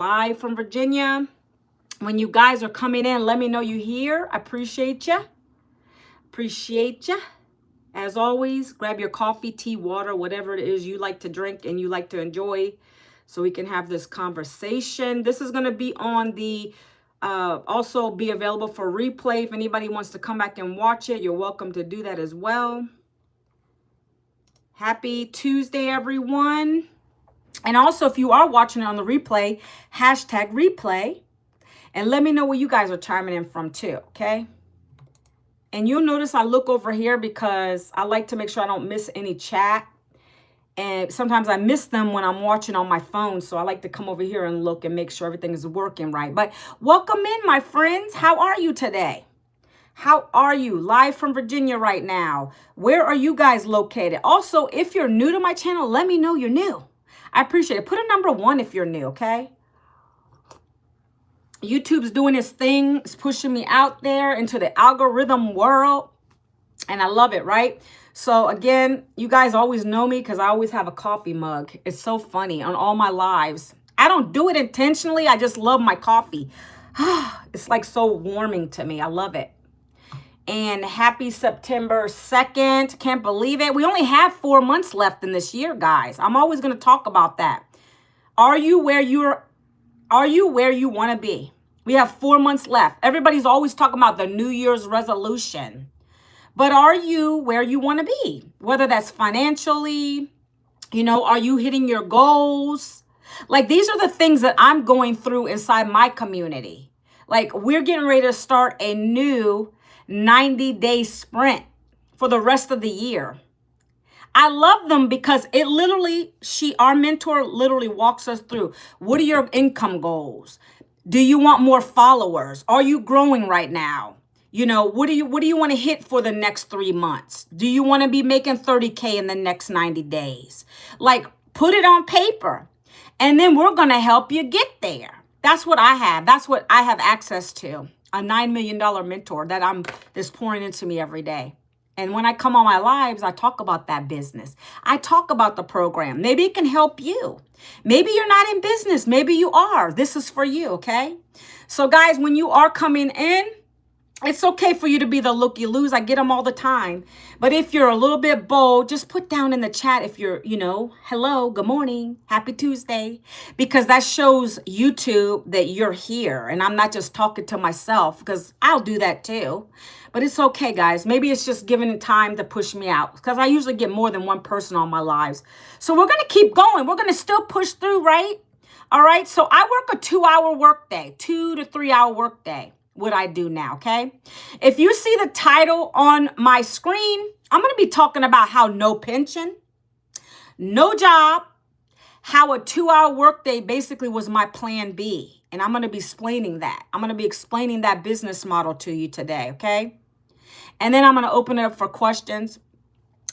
Live from Virginia. When you guys are coming in, let me know you're here. I appreciate you. Appreciate you. As always, grab your coffee, tea, water, whatever it is you like to drink and you like to enjoy so we can have this conversation. This is going to be on the, also be available for replay. If anybody wants to come back and watch it, you're welcome to do that as well. Happy Tuesday, everyone. And also, if you are watching it on the replay, hashtag replay. And let me know where you guys are chiming in from too, okay? And you'll notice I look over here because I like to make sure I don't miss any chat. And sometimes I miss them when I'm watching on my phone. So I like to come over here and look and make sure everything is working right. But welcome in, my friends. How are you today? How are you? Live from Virginia right now. Where are you guys located? Also, if you're new to my channel, let me know you're new. I appreciate it. Put a number 1 if you're new, okay? YouTube's doing its thing. It's pushing me out there into the algorithm world. And I love it, right? So again, you guys always know me because I always have a coffee mug. It's so funny on all my lives. I don't do it intentionally. I just love my coffee. It's like so warming to me. I love it. And happy September 2nd. Can't believe it. We only have 4 months left in this year, guys. I'm always going to talk about that. Are you where you want to be? We have 4 months left. Everybody's always talking about the New Year's resolution. But are you where you want to be? Whether that's financially, are you hitting your goals? Like, these are the things that I'm going through inside my community. Like, we're getting ready to start a new 90-day sprint for the rest of the year. I love them because our mentor literally walks us through. What are your income goals? Do you want more followers? Are you growing right now? What do you want to hit for the next 3 months? Do you want to be making 30K in the next 90 days? Like, put it on paper and then we're going to help you get there. That's what I have. That's what I have access to. A $9 million mentor that's pouring into me every day. And when I come on my lives, I talk about that business. I talk about the program. Maybe it can help you. Maybe you're not in business. Maybe you are. This is for you, okay? So guys, when you are coming in, it's okay for you to be the look you lose. I get them all the time. But if you're a little bit bold, just put down in the chat if you're, hello, good morning, happy Tuesday. Because that shows YouTube that you're here. And I'm not just talking to myself because I'll do that too. But it's okay, guys. Maybe it's just giving it time to push me out because I usually get more than one person on my lives. So we're going to keep going. We're going to still push through, right? All right. So I work a 2-hour workday, 2 to 3 hour workday. What I do now, okay? If you see the title on my screen, I'm going to be talking about how no pension, no job, how a 2-hour workday basically was my plan B. And I'm going to be explaining that. I'm going to be explaining that business model to you today, okay? And then I'm going to open it up for questions.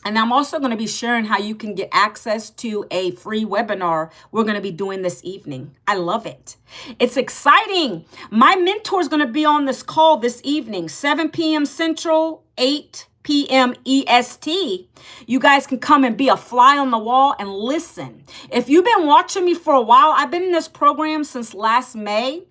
And I'm also going to be sharing how you can get access to a free webinar we're going to be doing this evening. I love it. It's exciting. My mentor is going to be on this call this evening, 7 p.m. Central, 8 p.m. EST. You guys can come and be a fly on the wall and listen. If you've been watching me for a while, I've been in this program since last May.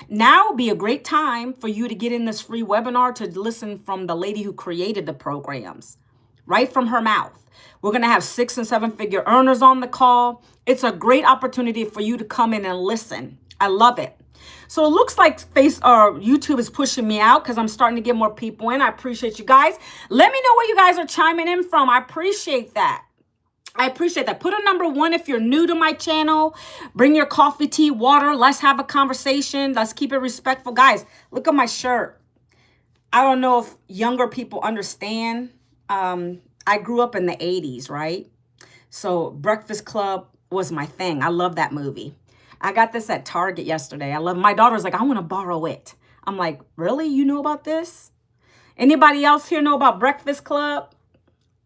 Now would be a great time for you to get in this free webinar to listen from the lady who created the programs. Right from her mouth. We're going to have 6- and 7-figure earners on the call. It's a great opportunity for you to come in and listen. I love it. So it looks like YouTube is pushing me out because I'm starting to get more people in. I appreciate you guys. Let me know where you guys are chiming in from. I appreciate that. I appreciate that. Put a number 1 if you're new to my channel. Bring your coffee, tea, water. Let's have a conversation. Let's keep it respectful. Guys, look at my shirt. I don't know if younger people understand. I grew up in the 80s, right? So Breakfast Club was my thing. I love that movie. I got this at Target yesterday. My daughter's like, I want to borrow it. I'm like, really? You know about this? Anybody else here know about Breakfast Club?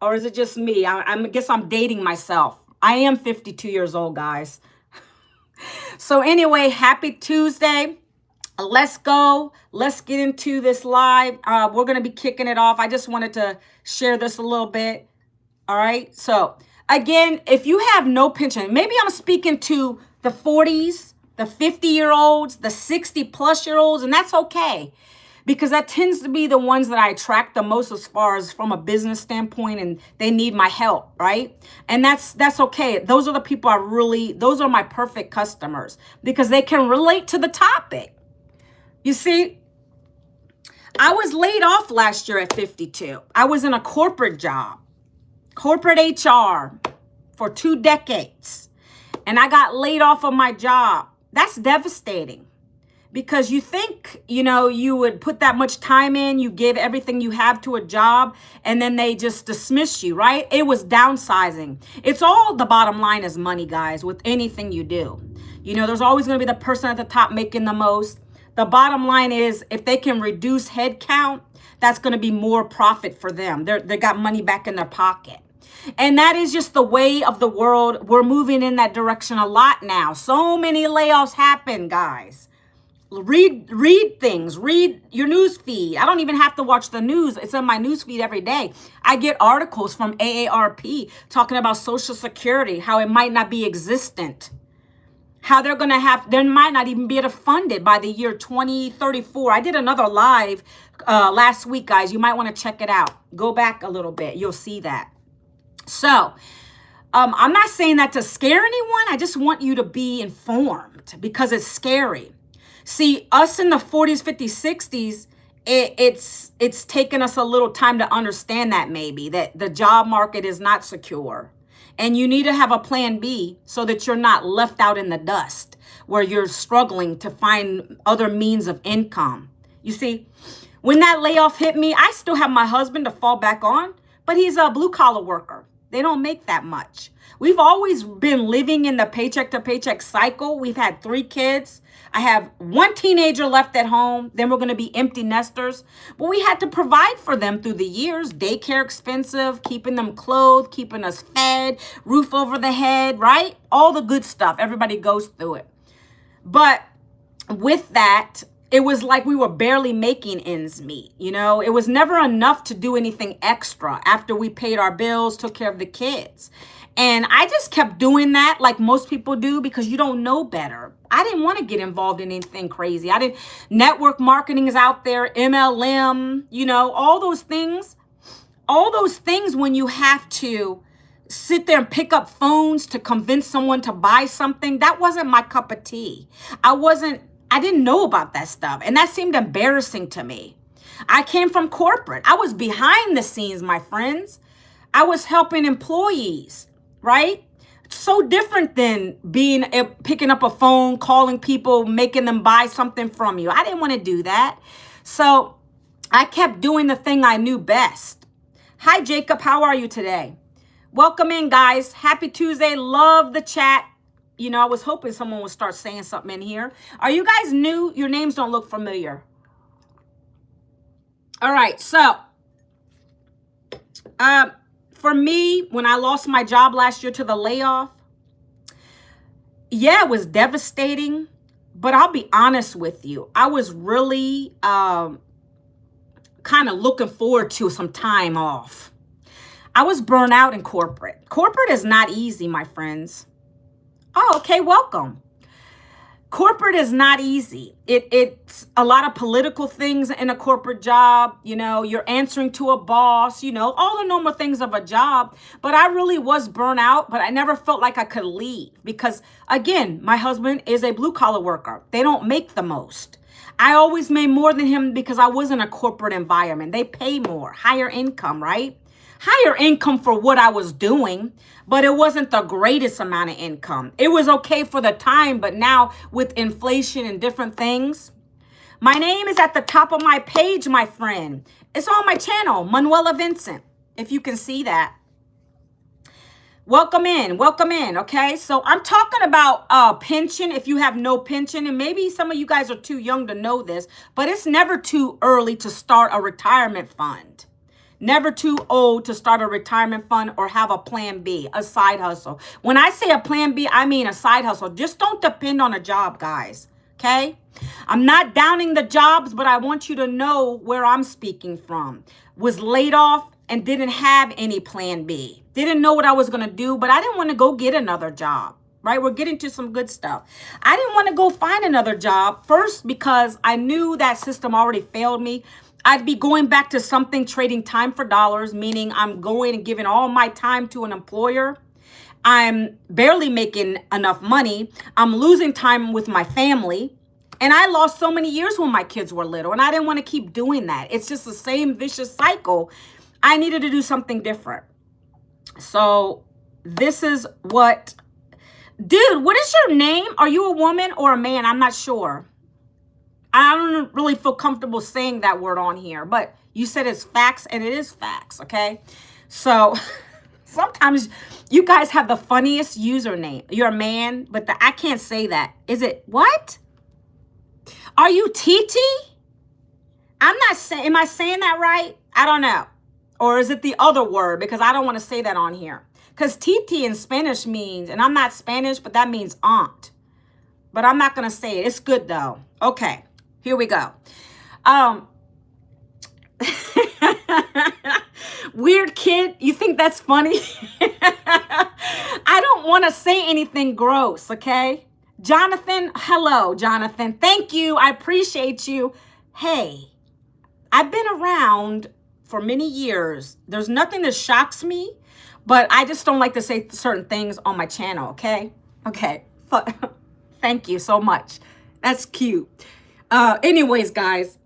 Or is it just me? I guess I'm dating myself. I am 52 years old, guys. So anyway, happy Tuesday. Let's go. Let's get into this live. We're going to be kicking it off. I just wanted to share this a little bit. All right. So again, if you have no pension, maybe I'm speaking to the 40s, the 50-year-olds, the 60-plus-year-olds, and that's okay. Because that tends to be the ones that I attract the most as far as from a business standpoint, and they need my help, right? And that's okay. Those are the people those are my perfect customers because they can relate to the topic. You see, I was laid off last year at 52. I was in a corporate job, corporate HR for 2 decades, and I got laid off of my job. That's devastating. Because you think, you would put that much time in, you give everything you have to a job, and then they just dismiss you, right? It was downsizing. It's all the bottom line is money, guys, with anything you do. There's always going to be the person at the top making the most. The bottom line is if they can reduce headcount, that's going to be more profit for them. They got money back in their pocket. And that is just the way of the world. We're moving in that direction a lot now. So many layoffs happen, guys. Read things, read your news feed. I don't even have to watch the news. It's on my news feed every day. I get articles from AARP talking about Social Security, how it might not be existent, how they might not even be able to fund it by the year 2034. I did another live last week, guys. You might want to check it out. Go back a little bit. You'll see that. So I'm not saying that to scare anyone. I just want you to be informed because it's scary. See, us in the 40s, 50s, 60s, it's taken us a little time to understand that maybe, that the job market is not secure. And you need to have a plan B so that you're not left out in the dust where you're struggling to find other means of income. You see, when that layoff hit me, I still have my husband to fall back on, but he's a blue-collar worker. They don't make that much. We've always been living in the paycheck to paycheck cycle. We've had 3 kids. I have 1 teenager left at home. Then we're going to be empty nesters. But we had to provide for them through the years. Daycare expensive, keeping them clothed, keeping us fed, roof over the head, right? All the good stuff. Everybody goes through it. But with that, it was like we were barely making ends meet. It was never enough to do anything extra after we paid our bills, took care of the kids. And I just kept doing that like most people do because you don't know better. I didn't want to get involved in anything crazy. Network marketing is out there, MLM, all those things. All those things when you have to sit there and pick up phones to convince someone to buy something, that wasn't my cup of tea. I didn't know about that stuff. And that seemed embarrassing to me. I came from corporate. I was behind the scenes, my friends. I was helping employees. Right? So different than picking up a phone, calling people, making them buy something from you. I didn't want to do that. So I kept doing the thing I knew best. Hi, Jacob. How are you today? Welcome in, guys. Happy Tuesday. Love the chat. I was hoping someone would start saying something in here. Are you guys new? Your names don't look familiar. All right. So, for me, when I lost my job last year to the layoff, it was devastating. But I'll be honest with you. I was really kind of looking forward to some time off. I was burnt out in corporate. Corporate is not easy, my friends. Oh, okay. Welcome. Corporate is not easy. It's a lot of political things in a corporate job. You're answering to a boss, all the normal things of a job. But I really was burnt out, but I never felt like I could leave because, again, my husband is a blue collar worker. They don't make the most. I always made more than him because I was in a corporate environment. They pay more, higher income, right? Higher income for what I was doing, but it wasn't the greatest amount of income. It was okay for the time, but now with inflation and different things. My name is at the top of my page, my friend. It's on my channel, Manuela Vincent, if you can see that. Welcome in, okay? So I'm talking about pension if you have no pension, and maybe some of you guys are too young to know this, but it's never too early to start a retirement fund. Never too old to start a retirement fund or have a plan B, a side hustle. When I say a plan B, I mean a side hustle. Just don't depend on a job, guys. Okay? I'm not downing the jobs, but I want you to know where I'm speaking from. Was laid off and didn't have any plan B. Didn't know what I was going to do, but I didn't want to go get another job. right? We're getting to some good stuff. I didn't want to go find another job. First, because I knew that system already failed me. I'd be going back to something trading time for dollars, meaning I'm going and giving all my time to an employer. I'm barely making enough money. I'm losing time with my family. And I lost so many years when my kids were little, and I didn't want to keep doing that. It's just the same vicious cycle. I needed to do something different. So this is what, dude, what is your name? Are you a woman or a man? I'm not sure. I don't really feel comfortable saying that word on here, but you said it's facts, and it is facts, okay? So sometimes you guys have the funniest username. You're a man, but I can't say that. Is it what? Are you TT? I'm not saying, am I saying that right? I don't know. Or is it the other word? Because I don't want to say that on here. Because TT in Spanish means, and I'm not Spanish, but that means aunt. But I'm not going to say it. It's good though. Okay, here we go. Weird kid, you think that's funny? I don't want to say anything gross, okay? Jonathan, hello, Jonathan. Thank you. I appreciate you. Hey, I've been around for many years. There's nothing that shocks me, but I just don't like to say certain things on my channel, okay? Okay. Thank you so much. That's cute. Anyways, guys,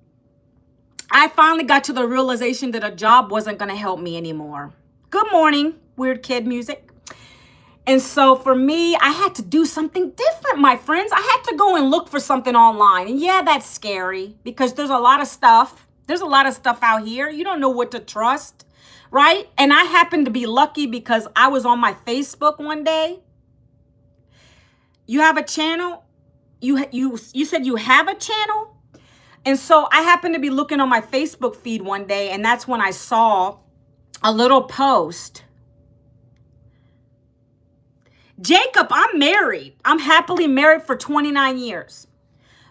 I finally got to the realization that a job wasn't going to help me anymore. Good morning, weird kid music. And so for me, I had to do something different, my friends. I had to go and look for something online. And yeah, that's scary because there's a lot of stuff. There's a lot of stuff out here. You don't know what to trust, right? And I happened to be lucky because I was on my Facebook one day. You have a channel? You said you have a channel? And so I happened to be looking on my Facebook feed one day, and that's when I saw a little post. Jacob, I'm married. I'm happily married for 29 years.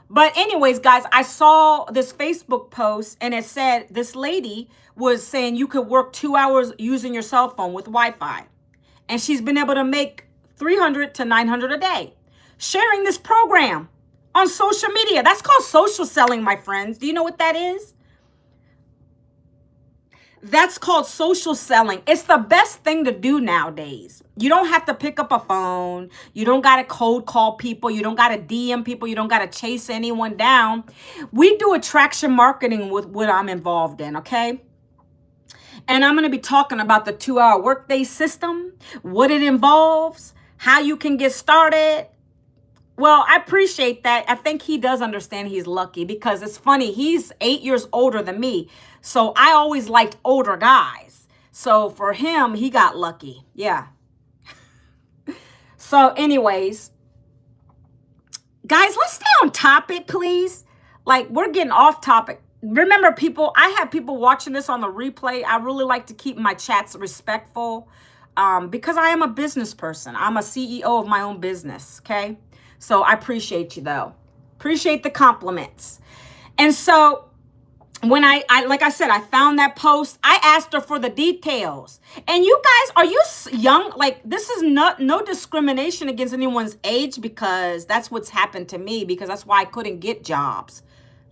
But anyways, guys, I saw this Facebook post and it said this lady was saying you could work 2 hours using your cell phone with Wi-Fi. And she's been able to make $300 to $900 a day. Sharing this program on social media. That's called social selling, my friends. Do you know what that is? That's called social selling. It's the best thing to do nowadays. You don't have to pick up a phone. You don't got to cold call people. You don't got to DM people. You don't got to chase anyone down. We do attraction marketing with what I'm involved in, okay? And I'm going to be talking about the 2-hour workday system, what it involves, how you can get started. Well, I appreciate that. I think he does understand he's lucky because it's funny. He's 8 years older than me. So I always liked older guys. So for him, he got lucky. Yeah. So anyways, guys, let's stay on topic, please. Like, we're getting off topic. Remember, people, I have people watching this on the replay. I really like to keep my chats respectful because I am a business person. I'm a CEO of my own business, okay? So I appreciate you, though. Appreciate the compliments. And so when I like I said, I found that post. I asked her for the details. And you guys, are you young? Like, this is no discrimination against anyone's age because that's what's happened to me because that's why I couldn't get jobs.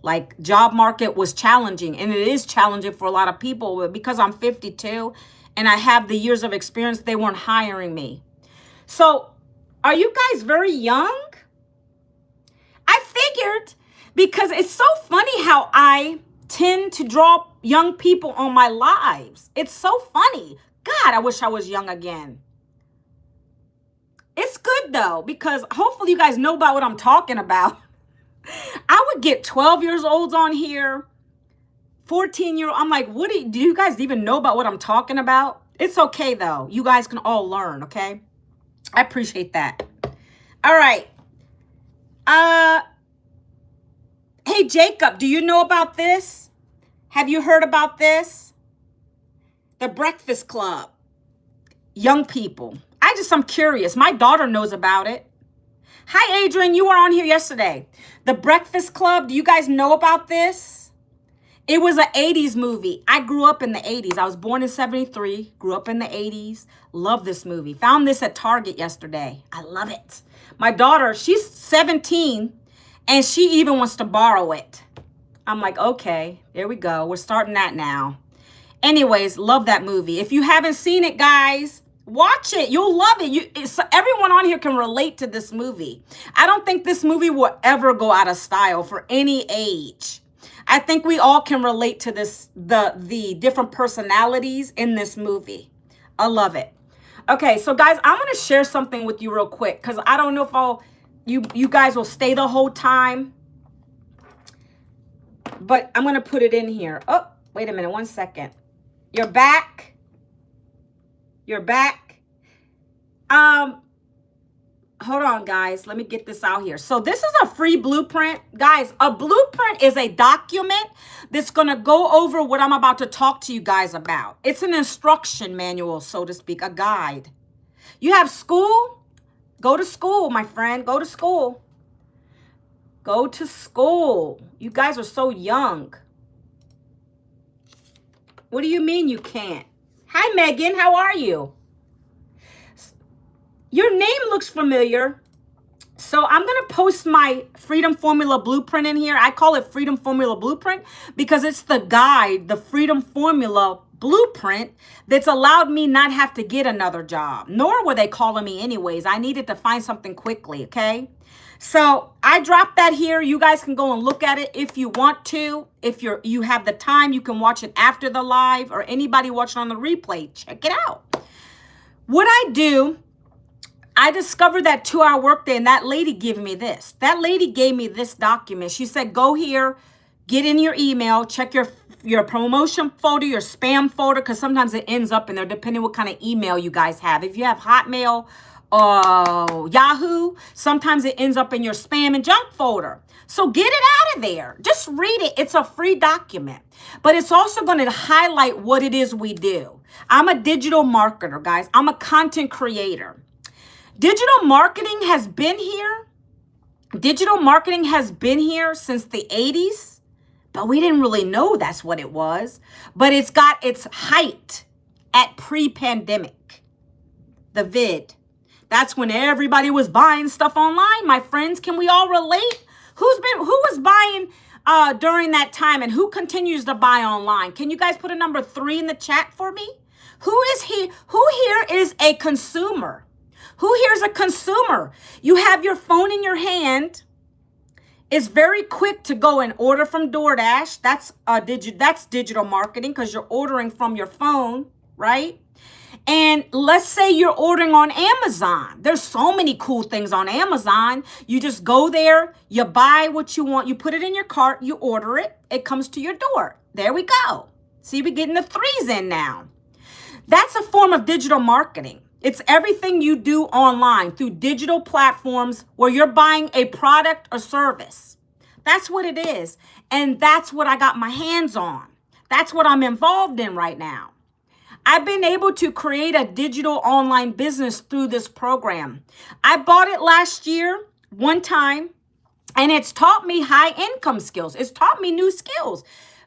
Like, job market was challenging, and it is challenging for a lot of people. But because I'm 52 and I have the years of experience, they weren't hiring me. So are you guys very young? I figured because it's so funny how I tend to draw young people on my lives. It's so funny. God, I wish I was young again. It's good though, because hopefully you guys know about what I'm talking about. I would get 12 years olds on here, 14-year-old. I'm like, do you guys even know about what I'm talking about? It's okay though. You guys can all learn, okay? I appreciate that. All right. Hey, Jacob, do you know about this? Have you heard about this? The Breakfast Club. Young people. I'm curious. My daughter knows about it. Hi, Adrian. You were on here yesterday. The Breakfast Club. Do you guys know about this? It was an 80s movie. I grew up in the 80s. I was born in 73, grew up in the 80s. Love this movie. Found this at Target yesterday. I love it. My daughter, she's 17, and she even wants to borrow it. I'm like, okay, there we go. We're starting that now. Anyways, love that movie. If you haven't seen it, guys, watch it. You'll love it. Everyone on here can relate to this movie. I don't think this movie will ever go out of style for any age. I think we all can relate to this, the different personalities in this movie. I love it. Okay, so guys, I'm going to share something with you real quick because I don't know if you guys will stay the whole time. But I'm going to put it in here. Oh, wait a minute. 1 second. You're back. You're back. Hold on, guys. Let me get this out here. So this is a free blueprint. Guys, a blueprint is a document that's going to go over what I'm about to talk to you guys about. It's an instruction manual, so to speak, a guide. You have school? Go to school, my friend. Go to school. Go to school. You guys are so young. What do you mean you can't? Hi, Megan. How are you? Your name looks familiar. So I'm going to post my Freedom Formula Blueprint in here. I call it Freedom Formula Blueprint because it's the guide, the Freedom Formula Blueprint that's allowed me not have to get another job. Nor were they calling me anyways. I needed to find something quickly, okay? So I dropped that here. You guys can go and look at it if you want to. If you have the time, you can watch it after the live, or anybody watching on the replay. Check it out. What I do, I discovered that 2-hour workday, and that lady gave me this. That lady gave me this document. She said, go here, get in your email, check your promotion folder, your spam folder, because sometimes it ends up in there depending what kind of email you guys have. If you have Hotmail, Yahoo, sometimes it ends up in your spam and junk folder. So get it out of there. Just read it. It's a free document, but it's also going to highlight what it is we do. I'm a digital marketer, guys. I'm a content creator. Digital marketing has been here. Digital marketing has been here since the 80s, but we didn't really know that's what it was. But it's got its height at pre-pandemic, the vid. That's when everybody was buying stuff online, my friends. Can we all relate? Who was buying during that time, and who continues to buy online? Can you guys put a number 3 in the chat for me? Who here is a consumer? Who here is a consumer? You have your phone in your hand. It's very quick to go and order from DoorDash. That's digital marketing because you're ordering from your phone, right? And let's say you're ordering on Amazon. There's so many cool things on Amazon. You just go there, you buy what you want, you put it in your cart, you order it, it comes to your door. There we go. See, we're getting the 3s in now. That's a form of digital marketing. It's everything you do online through digital platforms where you're buying a product or service. That's what it is. And that's what I got my hands on. That's what I'm involved in right now. I've been able to create a digital online business through this program. I bought it last year, one time, and it's taught me high income skills. It's taught me new skills.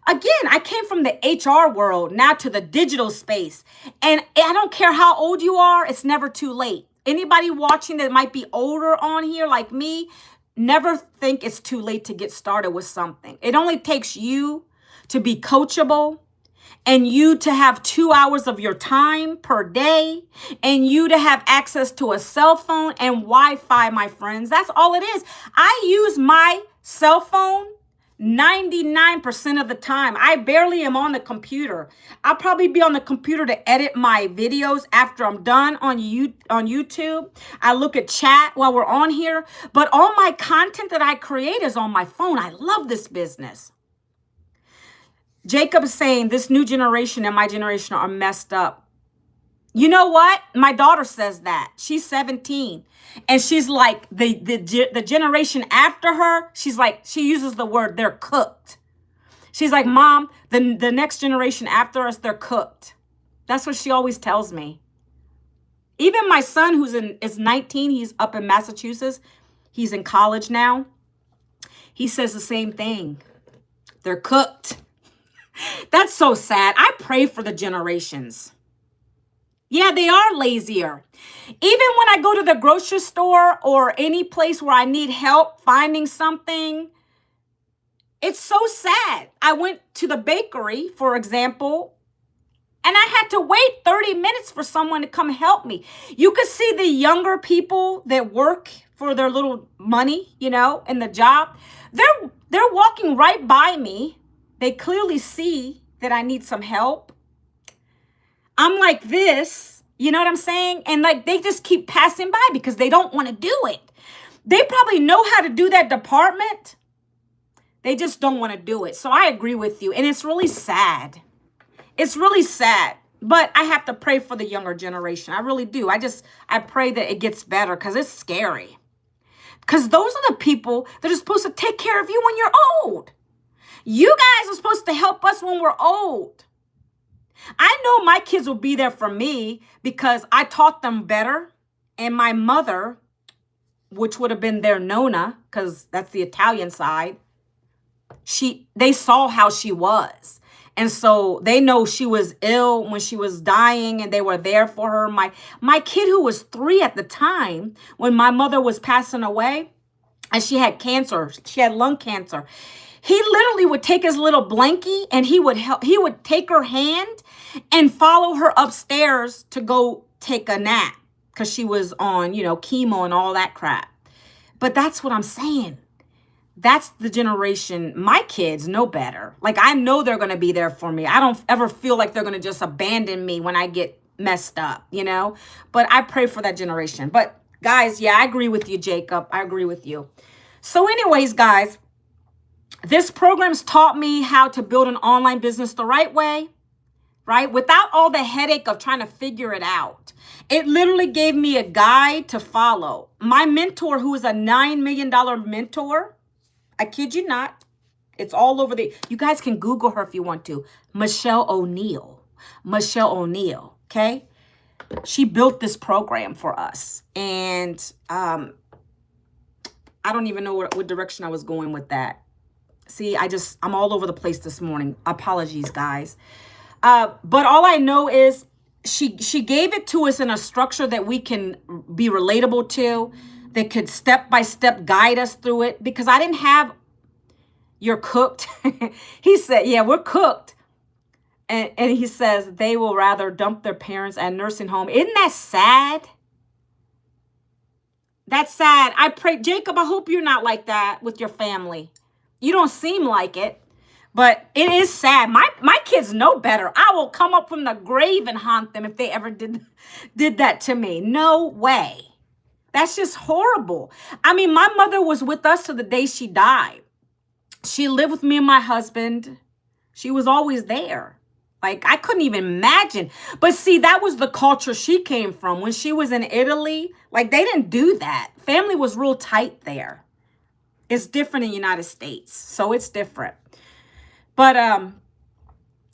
Again, I came from the HR world now to the digital space. And I don't care how old you are, it's never too late. Anybody watching that might be older on here like me, never think it's too late to get started with something. It only takes you to be coachable, and you to have 2 hours of your time per day, and you to have access to a cell phone and Wi-Fi, my friends. That's all it is. I use my cell phone 99% of the time. I barely am on the computer. I'll probably be on the computer to edit my videos after I'm done on YouTube. I look at chat while we're on here, but all my content that I create is on my phone. I love this business. Jacob is saying this new generation and my generation are messed up. You know what? My daughter says that. She's 17. And she's like, the generation after her, she's like, she uses the word, they're cooked. She's like, Mom, the next generation after us, they're cooked. That's what she always tells me. Even my son, is 19, he's up in Massachusetts. He's in college now. He says the same thing. They're cooked. That's so sad. I pray for the generations. Yeah, they are lazier. Even when I go to the grocery store or any place where I need help finding something, it's so sad. I went to the bakery, for example, and I had to wait 30 minutes for someone to come help me. You could see the younger people that work for their little money, in the job. They're walking right by me. They clearly see that I need some help. I'm like this, you know what I'm saying? And like they just keep passing by because they don't want to do it. They probably know how to do that department. They just don't want to do it. So I agree with you. And it's really sad. It's really sad. But I have to pray for the younger generation. I really do. I pray that it gets better because it's scary. Because those are the people that are supposed to take care of you when you're old. You guys are supposed to help us when we're old. I know my kids will be there for me because I taught them better. And my mother, which would have been their Nona, because that's the Italian side, they saw how she was. And so they know she was ill when she was dying and they were there for her. My kid, who was 3 at the time when my mother was passing away and she had cancer, she had lung cancer. He literally would take his little blankie and he would take her hand and follow her upstairs to go take a nap because she was on, chemo and all that crap. But that's what I'm saying. That's the generation. My kids know better. Like, I know they're going to be there for me. I don't ever feel like they're going to just abandon me when I get messed up, But I pray for that generation. But guys, yeah, I agree with you, Jacob. I agree with you. So anyways, guys, this program's taught me how to build an online business the right way, right? Without all the headache of trying to figure it out. It literally gave me a guide to follow. My mentor, who is a $9 million mentor, I kid you not, it's all over you guys can Google her if you want to. Michelle O'Neill, okay? She built this program for us. And I don't even know what direction I was going with that. See, I'm all over the place this morning. Apologies, guys. But all I know is she gave it to us in a structure that we can be relatable to, that could step-by-step guide us through it, because I didn't have, you're cooked. He said, yeah, we're cooked. And he says they will rather dump their parents at nursing home. Isn't that sad? That's sad. I pray, Jacob, I hope you're not like that with your family. You don't seem like it, but it is sad. My kids know better. I will come up from the grave and haunt them if they ever did that to me. No way. That's just horrible. I mean, my mother was with us to the day she died. She lived with me and my husband. She was always there. Like, I couldn't even imagine. But see, that was the culture she came from. When she was in Italy, like, they didn't do that. Family was real tight there. It's different in the United States. So it's different. But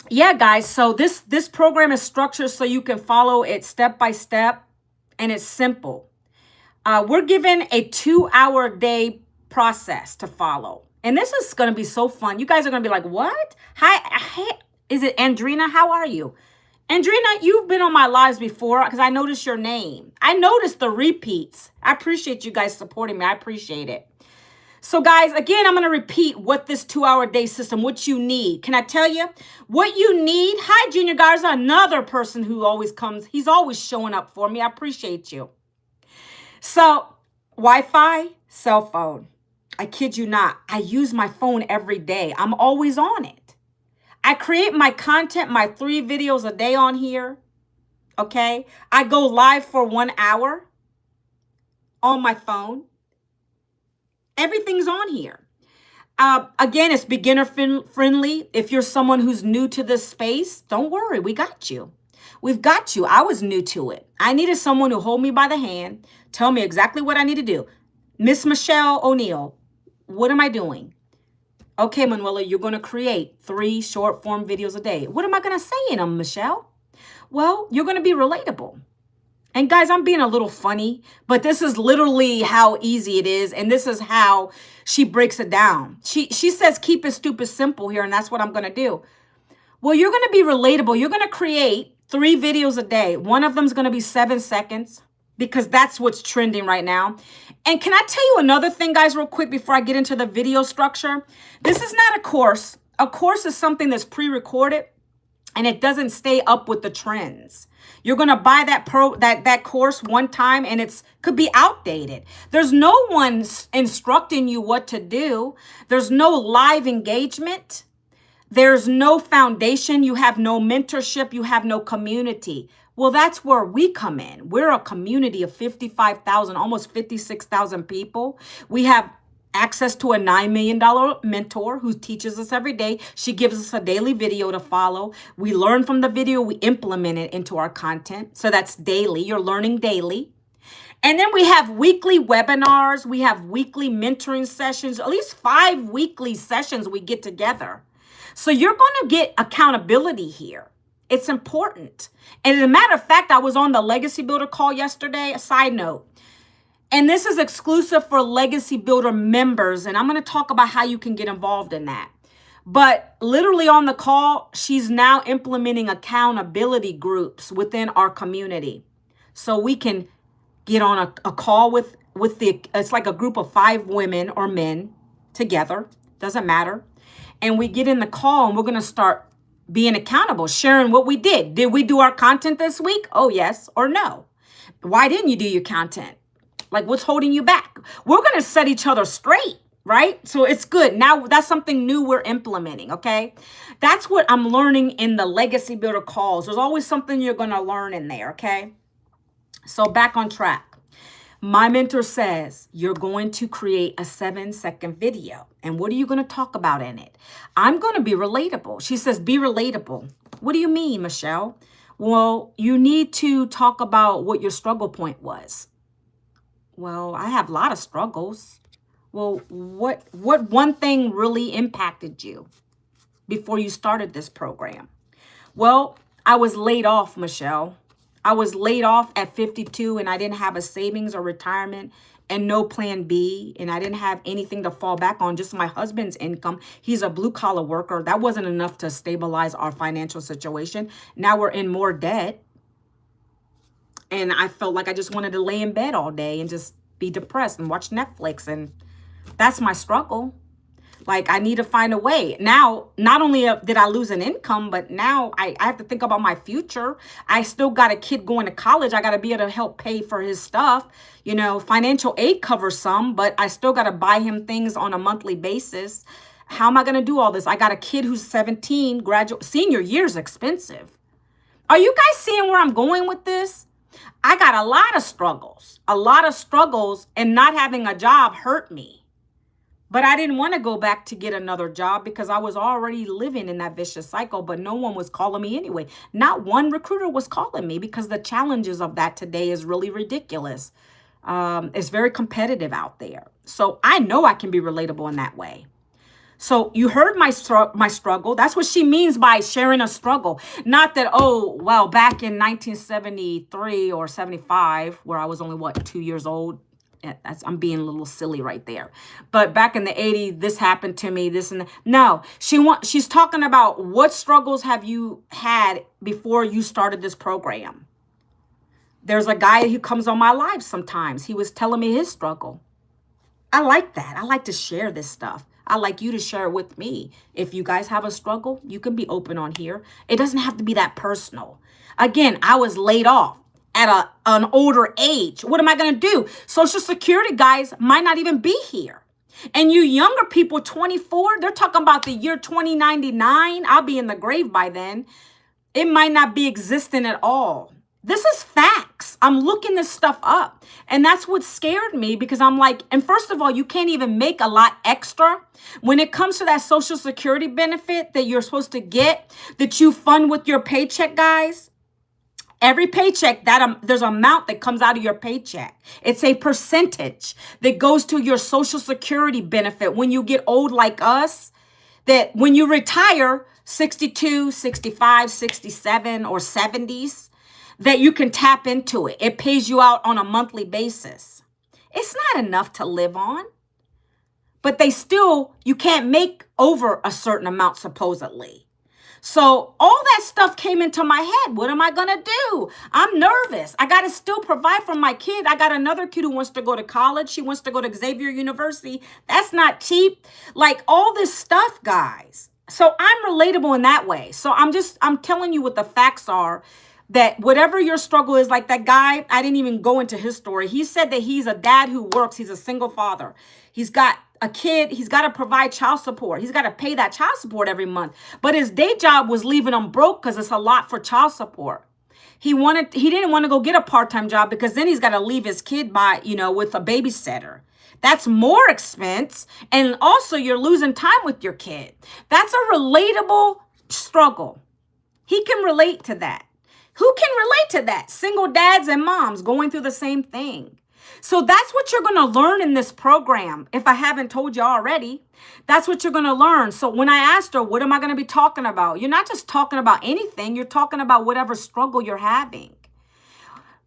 yeah, guys, so this program is structured so you can follow it step by step, and it's simple. We're given a 2-hour day process to follow. And this is going to be so fun. You guys are going to be like, what? Hi, is it Andrina? How are you? Andrina, you've been on my lives before because I noticed your name. I noticed the repeats. I appreciate you guys supporting me. I appreciate it. So guys, again, I'm going to repeat what this 2-hour day system, what you need. Can I tell you what you need? Hi, Junior Garza, another person who always comes. He's always showing up for me. I appreciate you. So Wi-Fi, cell phone. I kid you not. I use my phone every day. I'm always on it. I create my content, my 3 videos a day on here. Okay. I go live for 1 hour on my phone. Everything's on here. Again, it's beginner friendly. If you're someone who's new to this space, don't worry. We got you. We've got you. I was new to it. I needed someone who hold me by the hand, tell me exactly what I need to do. Miss Michelle O'Neill, what am I doing? Okay, Manuela, you're going to create 3 short form videos a day. What am I going to say in them, Michelle? Well, you're going to be relatable. And guys, I'm being a little funny, but this is literally how easy it is. And this is how she breaks it down. She says, keep it stupid simple here. And that's what I'm going to do. Well, you're going to be relatable. You're going to create 3 videos a day. One of them is going to be 7 seconds because that's what's trending right now. And can I tell you another thing, guys, real quick before I get into the video structure? This is not a course. A course is something that's pre-recorded and it doesn't stay up with the trends. You're going to buy that course one time and it's could be outdated. There's no one instructing you what to do. There's no live engagement. There's no foundation. You have no mentorship. You have no community. Well, that's where we come in. We're a community of 55,000, almost 56,000 people. We have access to a $9 million mentor who teaches us every day. She gives us a daily video to follow. We learn from the video. We implement it into our content. So that's daily. You're learning daily. And then we have weekly webinars. We have weekly mentoring sessions, at least 5 weekly sessions we get together. So you're going to get accountability here. It's important. And as a matter of fact, I was on the Legacy Builder call yesterday, a side note. And this is exclusive for Legacy Builder members. And I'm going to talk about how you can get involved in that. But literally on the call, she's now implementing accountability groups within our community. So we can get on a call with it's like a group of 5 women or men together. Doesn't matter. And we get in the call and we're going to start being accountable, sharing what we did. Did we do our content this week? Oh, yes or no. Why didn't you do your content? Like, what's holding you back? We're going to set each other straight, right? So it's good. Now that's something new we're implementing, okay? That's what I'm learning in the Legacy Builder calls. There's always something you're going to learn in there, okay? So back on track. My mentor says you're going to create a 7-second video. And what are you going to talk about in it? I'm going to be relatable. She says, be relatable. What do you mean, Michelle? Well, you need to talk about what your struggle point was. Well, I have a lot of struggles. Well, what one thing really impacted you before you started this program? Well, I was laid off, Michelle. I was laid off at 52 and I didn't have a savings or retirement and no plan B. And I didn't have anything to fall back on, just my husband's income. He's a blue collar worker. That wasn't enough to stabilize our financial situation. Now we're in more debt. And I felt like I just wanted to lay in bed all day and just be depressed and watch Netflix. And that's my struggle. Like, I need to find a way. Now, not only did I lose an income, but now I have to think about my future. I still got a kid going to college. I got to be able to help pay for his stuff. You know, financial aid covers some, but I still got to buy him things on a monthly basis. How am I going to do all this? I got a kid who's 17, senior year is expensive. Are you guys seeing where I'm going with this? I got a lot of struggles, and not having a job hurt me. But I didn't want to go back to get another job because I was already living in that vicious cycle, but no one was calling me anyway. Not one recruiter was calling me because the challenges of that today is really ridiculous. It's very competitive out there. So I know I can be relatable in that way. So you heard my struggle. That's what she means by sharing a struggle. Not that, oh, well, back in 1973 or 75, where I was only, 2 years old. I'm being a little silly right there. But back in the 80s, this happened to me, this and that. No, she's talking about what struggles have you had before you started this program. There's a guy who comes on my live sometimes. He was telling me his struggle. I like that. I like to share this stuff. I like you to share it with me. If you guys have a struggle, you can be open on here. It doesn't have to be that personal. Again, I was laid off at an older age. What am I going to do? Social Security guys might not even be here. And you younger people, 24, they're talking about the year 2099. I'll be in the grave by then. It might not be existent at all. This is facts. I'm looking this stuff up. And that's what scared me because I'm like, and first of all, you can't even make a lot extra when it comes to that Social Security benefit that you're supposed to get, that you fund with your paycheck, guys. Every paycheck, there's an amount that comes out of your paycheck. It's a percentage that goes to your Social Security benefit when you get old like us, that when you retire, 62, 65, 67, or 70s, that you can tap into it. It pays you out on a monthly basis. It's not enough to live on, but you can't make over a certain amount supposedly. So all that stuff came into my head. What am I going to do? I'm nervous. I got to still provide for my kid. I got another kid who wants to go to college. She wants to go to Xavier University. That's not cheap. Like all this stuff, guys. So I'm relatable in that way. So I'm telling you what the facts are, that whatever your struggle is, like that guy, I didn't even go into his story. He said that he's a dad who works. He's a single father. He's got a kid. He's got to provide child support. He's got to pay that child support every month. But his day job was leaving him broke because it's a lot for child support. He didn't want to go get a part-time job because then he's got to leave his kid with a babysitter. That's more expense. And also you're losing time with your kid. That's a relatable struggle. He can relate to that. Who can relate to that? Single dads and moms going through the same thing. So that's what you're going to learn in this program. If I haven't told you already, that's what you're going to learn. So when I asked her, what am I going to be talking about? You're not just talking about anything. You're talking about whatever struggle you're having.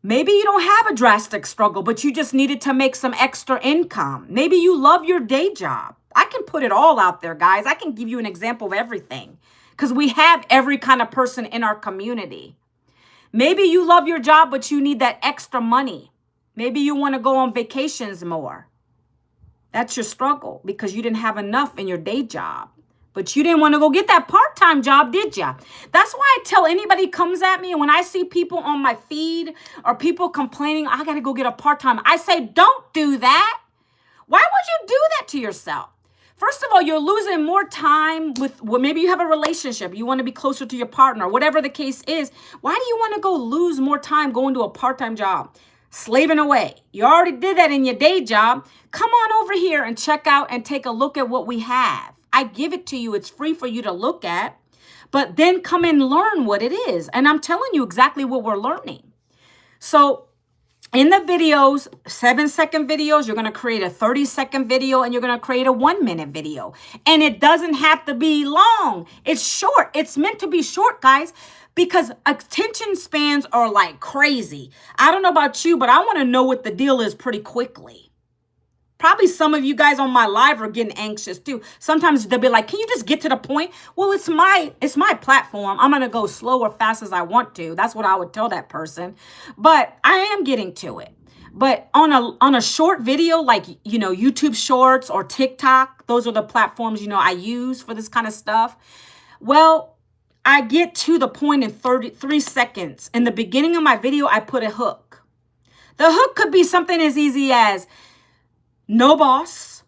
Maybe you don't have a drastic struggle, but you just needed to make some extra income. Maybe you love your day job. I can put it all out there, guys. I can give you an example of everything because we have every kind of person in our community. Maybe you love your job, but you need that extra money. Maybe you want to go on vacations more. That's your struggle because you didn't have enough in your day job. But you didn't want to go get that part-time job, did you? That's why I tell anybody comes at me, and when I see people on my feed or people complaining, I got to go get a part-time, I say, don't do that. Why would you do that to yourself? First of all, you're losing more time maybe you have a relationship. You want to be closer to your partner, whatever the case is. Why do you want to go lose more time going to a part-time job? Slaving away. You already did that in your day job. Come on over here and check out and take a look at what we have. I give it to you. It's free for you to look at. But then come and learn what it is. And I'm telling you exactly what we're learning. So in the videos, 7-second videos, you're going to create a 30-second video and you're going to create a 1-minute video. And it doesn't have to be long. It's short. It's meant to be short, guys, because attention spans are like crazy. I don't know about you, but I want to know what the deal is pretty quickly. Probably some of you guys on my live are getting anxious too. Sometimes they'll be like, can you just get to the point? Well, it's my platform. I'm going to go slow or fast as I want to. That's what I would tell that person. But I am getting to it. But on a short video, like, YouTube Shorts or TikTok, those are the platforms, I use for this kind of stuff. Well, I get to the point in 33 seconds. In the beginning of my video, I put a hook. The hook could be something as easy as, no boss,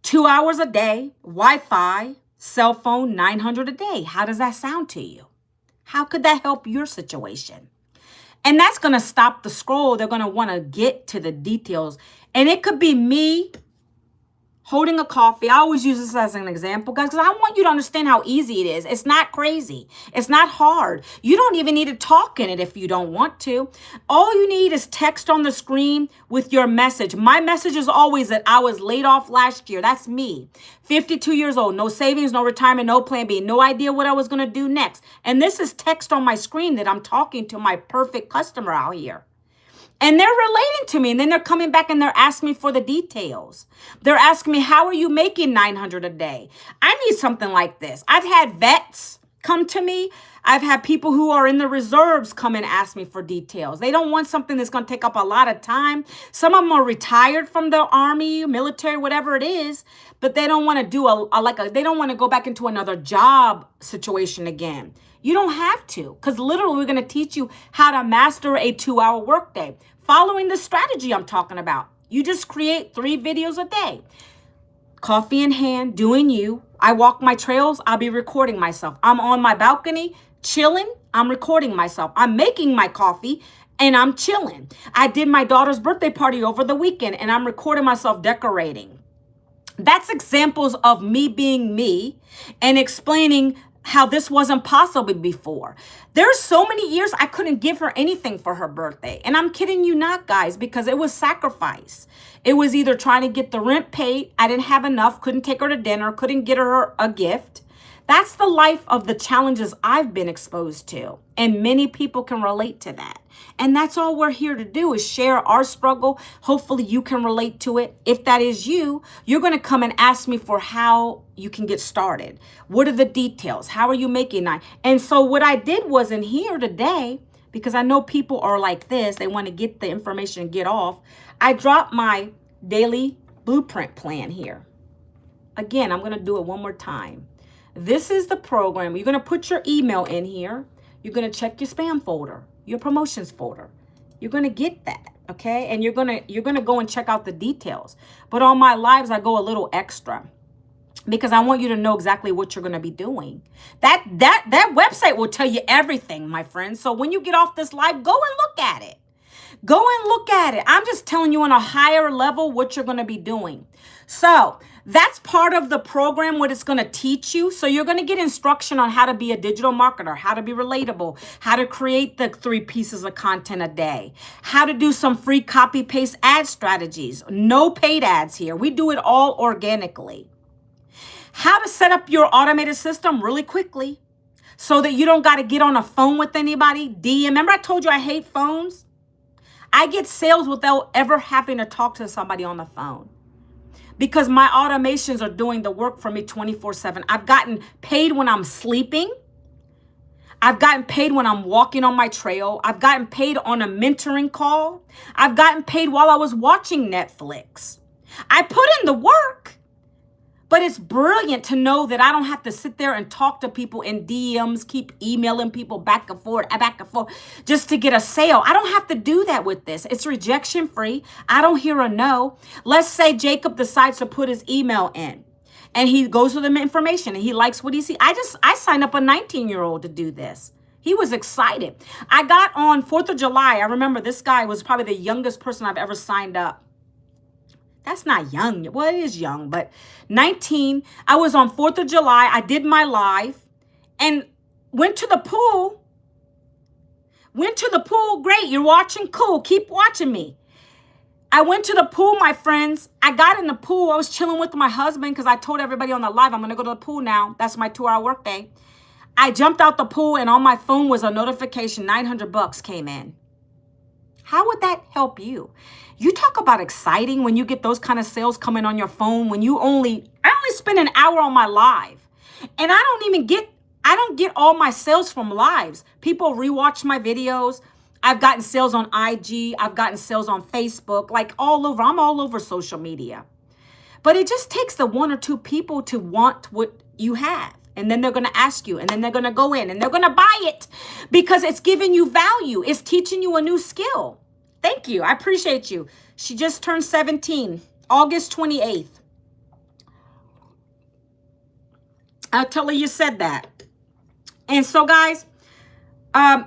2 hours a day, Wi-Fi, cell phone, $900 a day. How does that sound to you? How could that help your situation? And that's going to stop the scroll. They're going to want to get to the details. And it could be me holding a coffee. I always use this as an example, guys, because I want you to understand how easy it is. It's not crazy. It's not hard. You don't even need to talk in it if you don't want to. All you need is text on the screen with your message. My message is always that I was laid off last year. That's me. 52 years old, no savings, no retirement, no plan B, no idea what I was going to do next. And this is text on my screen that I'm talking to my perfect customer out here. And they're relating to me. And then they're coming back and they're asking me for the details. They're asking me, how are you making $900 a day? I need something like this. I've had vets come to me. I've had people who are in the reserves come and ask me for details. They don't want something that's going to take up a lot of time. Some of them are retired from the army, military, whatever it is, but they don't want to do they don't want to go back into another job situation again. You don't have to, because literally we're going to teach you how to master a 2-hour workday. Following the strategy I'm talking about. You just create 3 videos a day. Coffee in hand, doing you. I walk my trails, I'll be recording myself. I'm on my balcony, chilling, I'm recording myself. I'm making my coffee and I'm chilling. I did my daughter's birthday party over the weekend and I'm recording myself decorating. That's examples of me being me and explaining how this wasn't possible before. There's so many years I couldn't give her anything for her birthday. And I'm kidding you not, guys, because it was sacrifice. It was either trying to get the rent paid. I didn't have enough, couldn't take her to dinner, couldn't get her a gift. That's the life of the challenges I've been exposed to. And many people can relate to that. And that's all we're here to do is share our struggle. Hopefully you can relate to it. If that is you, you're going to come and ask me for how you can get started. What are the details? How are you making that? And so what I did was in here today, because I know people are like this, they want to get the information and get off. I dropped my daily blueprint plan here. Again, I'm going to do it one more time. This is the program. You're going to put your email in here. You're going to check your spam folder, your promotions folder. You're going to get that, okay? And you're going to go and check out the details. But on my lives, I go a little extra because I want you to know exactly what you're going to be doing. That website will tell you everything, my friends. So when you get off this live, go and look at it. Go and look at it. I'm just telling you on a higher level what you're going to be doing. So that's part of the program, what it's going to teach you. So you're going to get instruction on how to be a digital marketer, how to be relatable, how to create the 3 pieces of content a day, how to do some free copy paste ad strategies. No paid ads here. We do it all organically. How to set up your automated system really quickly so that you don't got to get on a phone with anybody. Remember I told you I hate phones? I get sales without ever having to talk to somebody on the phone because my automations are doing the work for me 24/7. I've gotten paid when I'm sleeping. I've gotten paid when I'm walking on my trail. I've gotten paid on a mentoring call. I've gotten paid while I was watching Netflix. I put in the work. But it's brilliant to know that I don't have to sit there and talk to people in DMs, keep emailing people back and forth, just to get a sale. I don't have to do that with this. It's rejection free. I don't hear a no. Let's say Jacob decides to put his email in and he goes with the information and he likes what he sees. I signed up a 19-year-old to do this. He was excited. I got on 4th of July. I remember this guy was probably the youngest person I've ever signed up. That's not young. Well, it is young, but 19. I was on 4th of July. I did my live and went to the pool. Great. You're watching. Cool. Keep watching me. I went to the pool, my friends. I got in the pool. I was chilling with my husband because I told everybody on the live, I'm going to go to the pool now. That's my 2-hour workday. I jumped out the pool and on my phone was a notification. $900 came in. How would that help you? You talk about exciting when you get those kind of sales coming on your phone when I only spend an hour on my live. And I don't get all my sales from lives. People rewatch my videos. I've gotten sales on IG. I've gotten sales on Facebook, like all over. I'm all over social media. But it just takes the 1 or 2 people to want what you have. And then they're going to ask you, and then they're going to go in and they're going to buy it because it's giving you value. It's teaching you a new skill. Thank you. I appreciate you. She just turned 17, August 28th. I'll tell her you said that. And so, guys,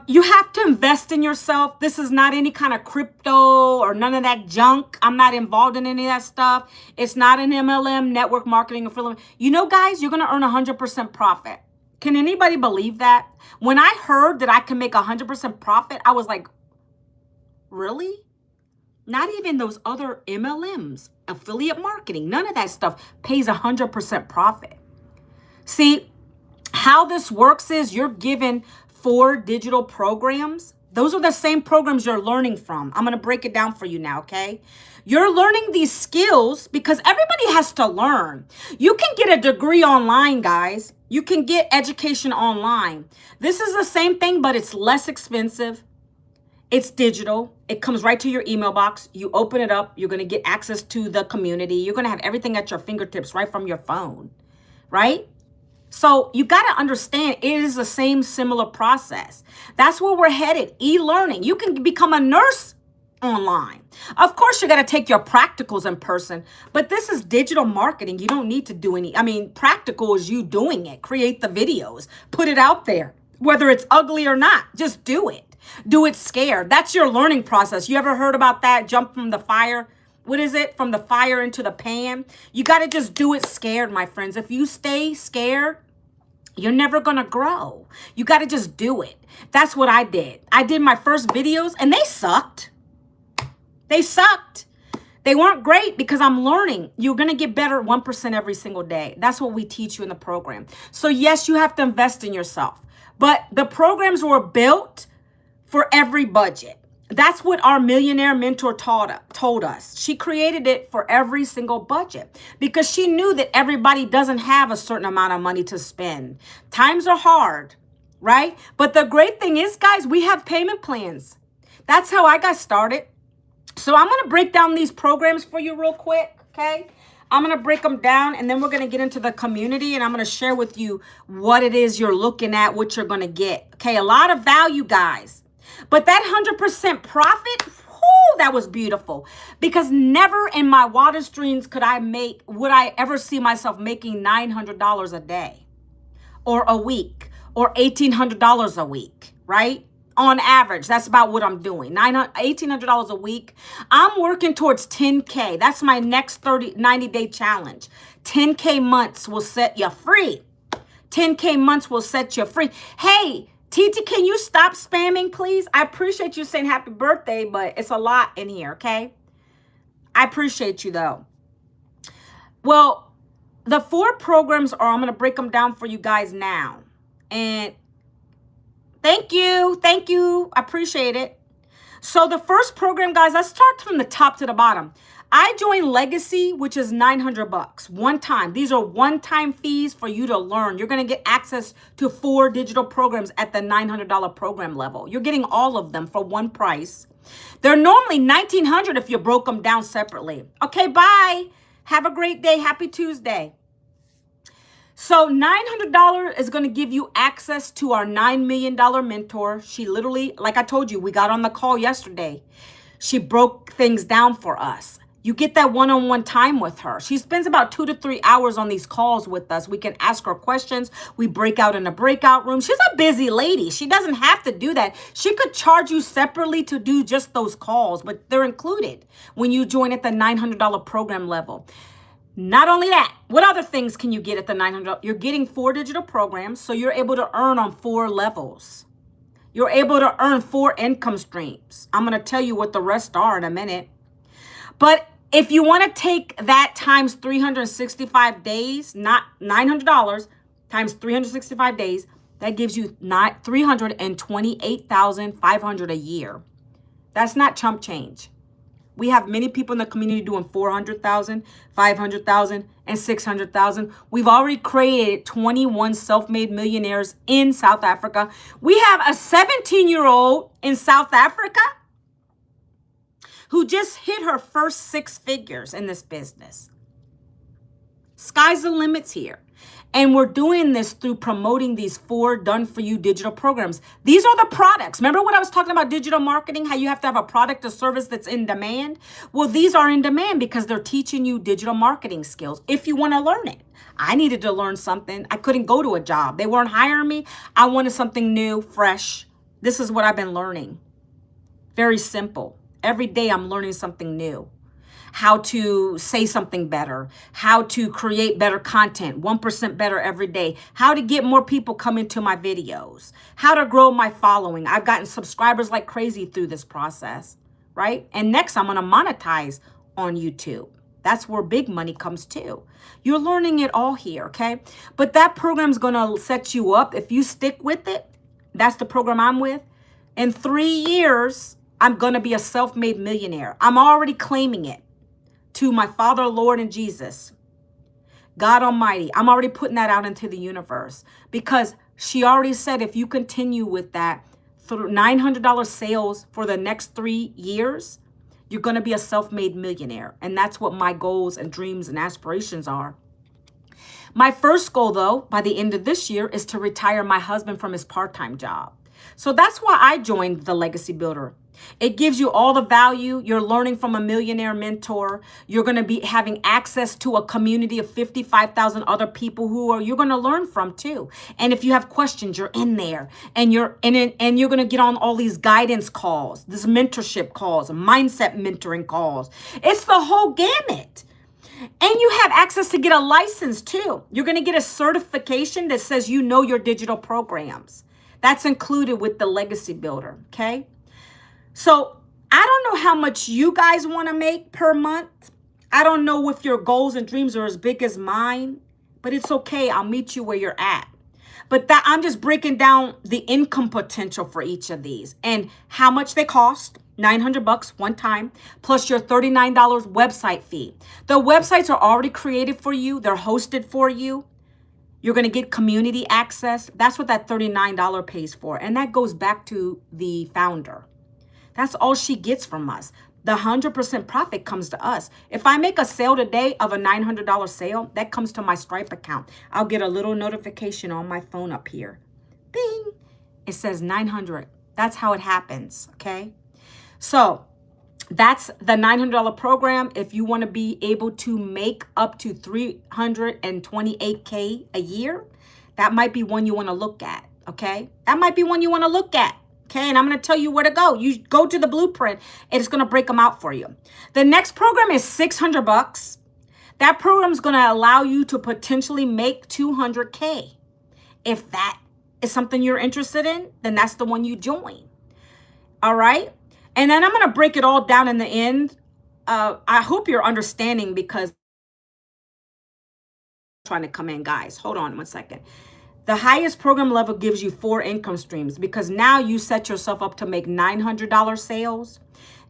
you have to invest in yourself. This is not any kind of crypto or none of that junk. I'm not involved in any of that stuff. It's not an MLM, network marketing, affiliate. You know, guys, you're going to earn 100% profit. Can anybody believe that? When I heard that I can make 100% profit, I was like, really? Not even those other MLMs, affiliate marketing, none of that stuff pays 100% profit. See, how this works is you're given 4 digital programs. Those are the same programs you're learning from. I'm going to break it down for you now, okay? You're learning these skills because everybody has to learn. You can get a degree online, guys. You can get education online. This is the same thing, but it's less expensive. It's digital. It comes right to your email box. You open it up. You're going to get access to the community. You're going to have everything at your fingertips right from your phone, right? So you got to understand it is the same similar process. That's where we're headed. E-learning. You can become a nurse online. Of course, you got to take your practicals in person, but this is digital marketing. You don't need to do practical is you doing it. Create the videos, put it out there, whether it's ugly or not, just do it. Do it scared. That's your learning process. You ever heard about that? Jump from the fire. What is it? From the fire into the pan. You got to just do it scared, my friends. If you stay scared, you're never going to grow. You got to just do it. That's what I did. I did my first videos and they sucked. They sucked. They weren't great because I'm learning. You're going to get better 1% every single day. That's what we teach you in the program. So yes, you have to invest in yourself, but the programs were built for every budget. That's what our millionaire mentor told us. She created it for every single budget because she knew that everybody doesn't have a certain amount of money to spend. Times are hard, right? But the great thing is, guys, we have payment plans. That's how I got started. So I'm going to break down these programs for you real quick, okay? I'm going to break them down, and then we're going to get into the community, and I'm going to share with you what it is you're looking at, what you're going to get. Okay, a lot of value, guys. But that 100% profit, whoo, that was beautiful. Because never in my wildest dreams would I ever see myself making $900 a day or a week or $1,800 a week, right? On average, that's about what I'm doing. $1,800 a week. I'm working towards 10K. That's my next 90-day challenge. 10K months will set you free. 10K months will set you free. Hey, Titi, can you stop spamming, please? I appreciate you saying happy birthday, but it's a lot in here, okay? I appreciate you, though. Well, the 4 programs I'm going to break them down for you guys now. And thank you. Thank you. I appreciate it. So the first program, guys, let's start from the top to the bottom. I joined Legacy, which is $900 one time. These are one-time fees for you to learn. You're going to get access to 4 digital programs at the $900 program level. You're getting all of them for one price. They're normally $1,900 if you broke them down separately. Okay, bye. Have a great day. Happy Tuesday. So $900 is going to give you access to our $9 million mentor. She literally, like I told you, we got on the call yesterday. She broke things down for us. You get that one-on-one time with her. She spends about 2 to 3 hours on these calls with us. We can ask her questions. We break out in a breakout room. She's a busy lady. She doesn't have to do that. She could charge you separately to do just those calls, but they're included when you join at the $900 program level. Not only that, what other things can you get at the $900? You're getting 4 digital programs, so you're able to earn on 4 levels. You're able to earn 4 income streams. I'm going to tell you what the rest are in a minute. But if you want to take that times 365 days, not $900, times 365 days, that gives you $328,500 a year. That's not chump change. We have many people in the community doing 400,000, 500,000, and 600,000. We've already created 21 self-made millionaires in South Africa. We have a 17-year-old in South Africa who just hit her first 6 figures in this business. Sky's the limits here. And we're doing this through promoting these 4 done-for-you digital programs. These are the products. Remember what I was talking about digital marketing, how you have to have a product or service that's in demand? Well, these are in demand because they're teaching you digital marketing skills if you want to learn it. I needed to learn something. I couldn't go to a job. They weren't hiring me. I wanted something new, fresh. This is what I've been learning. Very simple. Every day I'm learning something new. How to say something better, how to create better content, 1% better every day, how to get more people coming to my videos, how to grow my following. I've gotten subscribers like crazy through this process, right? And next I'm going to monetize on YouTube. That's where big money comes too. You're learning it all here, okay? But that program's going to set you up. If you stick with it, that's the program I'm with. In 3 years, I'm going to be a self-made millionaire. I'm already claiming it. To my Father, Lord, and Jesus, God Almighty. I'm already putting that out into the universe because she already said if you continue with that through $900 sales for the next 3 years, you're going to be a self-made millionaire. And that's what my goals and dreams and aspirations are. My first goal, though, by the end of this year is to retire my husband from his part-time job. So that's why I joined the Legacy Builder. It gives you all the value. You're learning from a millionaire mentor. You're going to be having access to a community of 55,000 other people you're going to learn from too. And if you have questions, you're in there and you're going to get on all these guidance calls, this mentorship calls, mindset mentoring calls. It's the whole gamut. And you have access to get a license too. You're going to get a certification that says you know your digital programs. That's included with the Legacy Builder, okay? So I don't know how much you guys want to make per month. I don't know if your goals and dreams are as big as mine, but it's okay. I'll meet you where you're at. But that I'm just breaking down the income potential for each of these and how much they cost. $900 one time, plus your $39 website fee. The websites are already created for you. They're hosted for you. You're going to get community access. That's what that $39 pays for. And that goes back to the founder. That's all she gets from us. The 100% profit comes to us. If I make a sale today of a $900 sale, that comes to my Stripe account. I'll get a little notification on my phone up here. Bing. It says 900. That's how it happens. Okay. So that's the $900 program. If you want to be able to make up to $328K a year, that might be one you want to look at. Okay. That might be one you want to look at. Okay, and I'm going to tell you where to go. You go to the blueprint. It's going to break them out for you. The next program is $600. That program is going to allow you to potentially make $200K. If that is something you're interested in, then that's the one you join. All right. And then I'm going to break it all down in the end. I hope you're understanding because I'm trying to come in, guys. Hold on one second. The highest program level gives you 4 income streams because now you set yourself up to make $900 sales.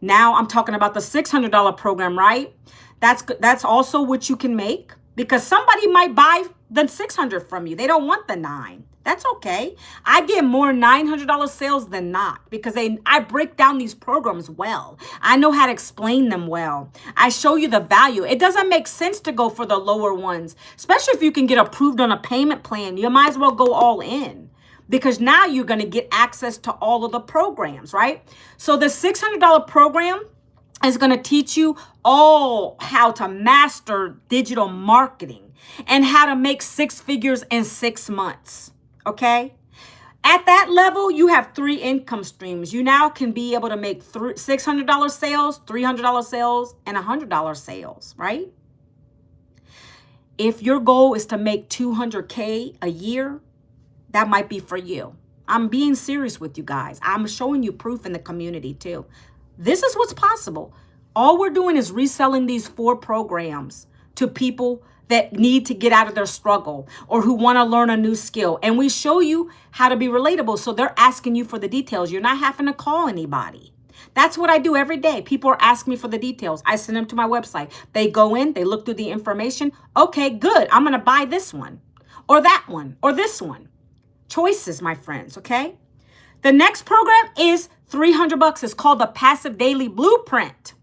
Now I'm talking about the $600 program, right? That's also what you can make because somebody might buy the $600 from you. They don't want the $9. That's okay. I get more $900 sales than not because I break down these programs well. I know how to explain them well. I show you the value. It doesn't make sense to go for the lower ones, especially if you can get approved on a payment plan. You might as well go all in because now you're going to get access to all of the programs, right? So the $600 program is going to teach you all how to master digital marketing and how to make 6 figures in 6 months. Okay. At that level, you have 3 income streams. You now can be able to make $600 sales, $300 sales, and $100 sales, right? If your goal is to make $200K a year, that might be for you. I'm being serious with you guys. I'm showing you proof in the community too. This is what's possible. All we're doing is reselling these 4 programs to people that need to get out of their struggle or who want to learn a new skill. And we show you how to be relatable. So they're asking you for the details. You're not having to call anybody. That's what I do every day. People are asking me for the details. I send them to my website. They go in, they look through the information. Okay, good. I'm going to buy this one or that one or this one. Choices, my friends. Okay. The next program is $300. It's called the Passive Daily Blueprint.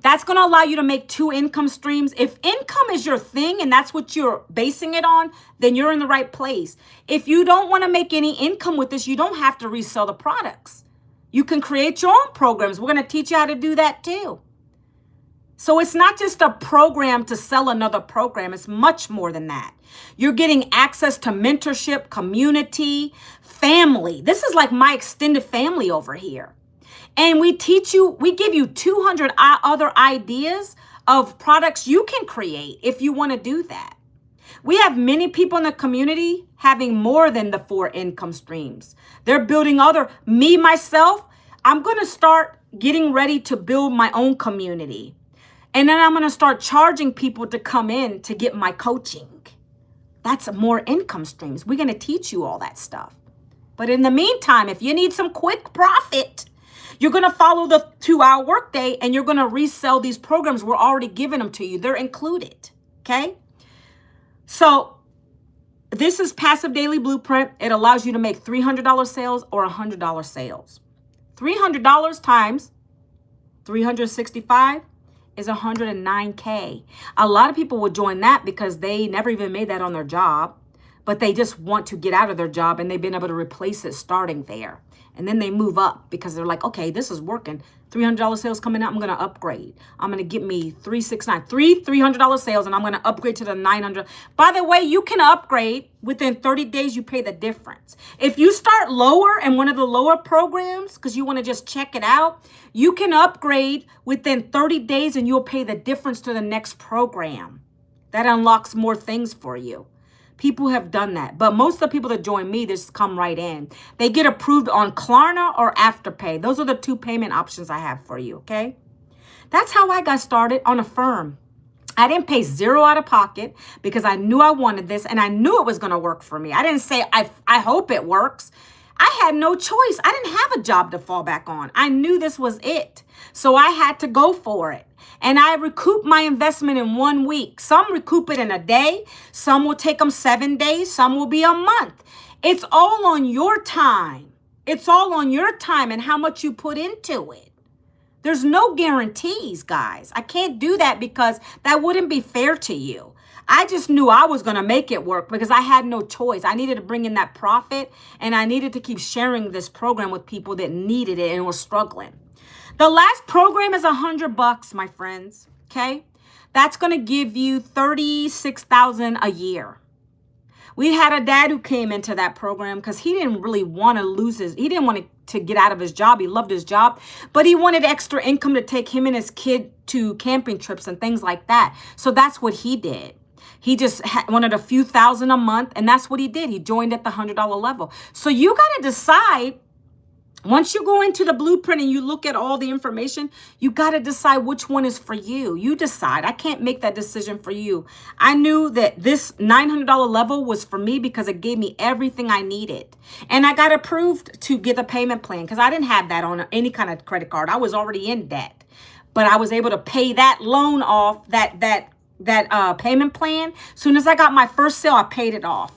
That's going to allow you to make 2 income streams. If income is your thing and that's what you're basing it on, then you're in the right place. If you don't want to make any income with this, you don't have to resell the products. You can create your own programs. We're going to teach you how to do that too. So it's not just a program to sell another program. It's much more than that. You're getting access to mentorship, community, family. This is like my extended family over here. And we teach you, we give you 200 other ideas of products you can create if you want to do that. We have many people in the community having more than the 4 income streams. They're building myself, I'm going to start getting ready to build my own community. And then I'm going to start charging people to come in to get my coaching. That's more income streams. We're going to teach you all that stuff. But in the meantime, if you need some quick profit, you're going to follow the 2-hour workday and you're going to resell these programs. We're already giving them to you. They're included. Okay. So this is Passive Daily Blueprint. It allows you to make $300 sales or $100 sales. $300 times 365 is $109K. A lot of people will join that because they never even made that on their job, but they just want to get out of their job and they've been able to replace it starting there. And then they move up because they're like, okay, this is working. $300 sales coming out. I'm going to upgrade. I'm going to get me $300 sales and I'm going to upgrade to the $900. By the way, you can upgrade within 30 days. You pay the difference. If you start lower in one of the lower programs, because you want to just check it out, you can upgrade within 30 days and you'll pay the difference to the next program. That unlocks more things for you. People have done that. But most of the people that join me, just come right in. They get approved on Klarna or Afterpay. Those are the two payment options I have for you, okay? That's how I got started on Affirm. I didn't pay zero out of pocket because I knew I wanted this and I knew it was going to work for me. I didn't say, I hope it works. I had no choice. I didn't have a job to fall back on. I knew this was it. So I had to go for it. And I recouped my investment in 1 week. Some recoup it in a day. Some will take them 7 days. Some will be a month. It's all on your time. It's all on your time and how much you put into it. There's no guarantees, guys. I can't do that because that wouldn't be fair to you. I just knew I was going to make it work because I had no choice. I needed to bring in that profit and I needed to keep sharing this program with people that needed it and were struggling. The last program is $100, my friends. Okay. That's going to give you $36,000 a year. We had a dad who came into that program because he didn't really want to he didn't want to get out of his job. He loved his job, but he wanted extra income to take him and his kid to camping trips and things like that. So that's what he did. He just wanted a few thousand a month, and that's what he did. He joined at the $100 level. So you got to decide, once you go into the blueprint and you look at all the information, you got to decide which one is for you. You decide. I can't make that decision for you. I knew that this $900 level was for me because it gave me everything I needed. And I got approved to get a payment plan because I didn't have that on any kind of credit card. I was already in debt. But I was able to pay that loan off, that payment plan. As soon as I got my first sale, I paid it off.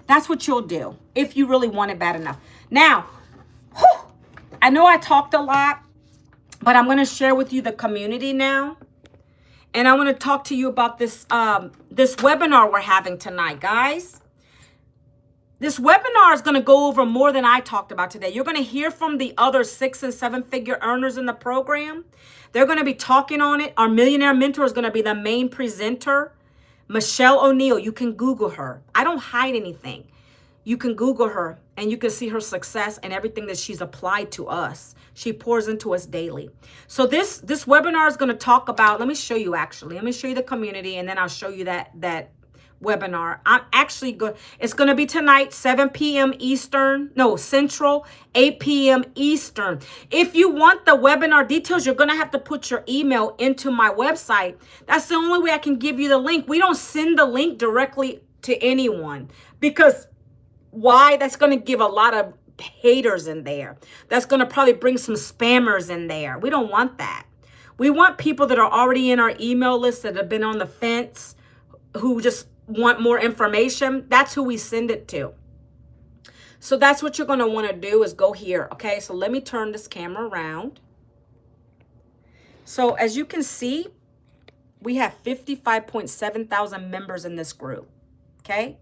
That's what you'll do if you really want it bad enough. Now, I know I talked a lot, but I'm going to share with you the community now. And I want to talk to you about this webinar we're having tonight, guys. This webinar is going to go over more than I talked about today. You're going to hear from the other 6- and 7-figure earners in the program. They're going to be talking on it. Our millionaire mentor is going to be the main presenter. Michelle O'Neill, you can Google her. I don't hide anything. You can Google her and you can see her success and everything that she's applied to us. She pours into us daily. So this webinar is going to talk about, let me show you actually. Let me show you the community and then I'll show you that webinar. I'm actually good. It's going to be tonight, 7 p.m. Central, 8 p.m. Eastern. If you want the webinar details, you're going to have to put your email into my website. That's the only way I can give you the link. We don't send the link directly to anyone because why? That's going to give a lot of haters in there. That's going to probably bring some spammers in there. We don't want that. We want people that are already in our email list that have been on the fence, who just want more information. That's who we send it to. So that's what you're going to want to do is go here. Okay, so let me turn this camera around. So as you can see, we have 55.7 thousand members in this group. Okay.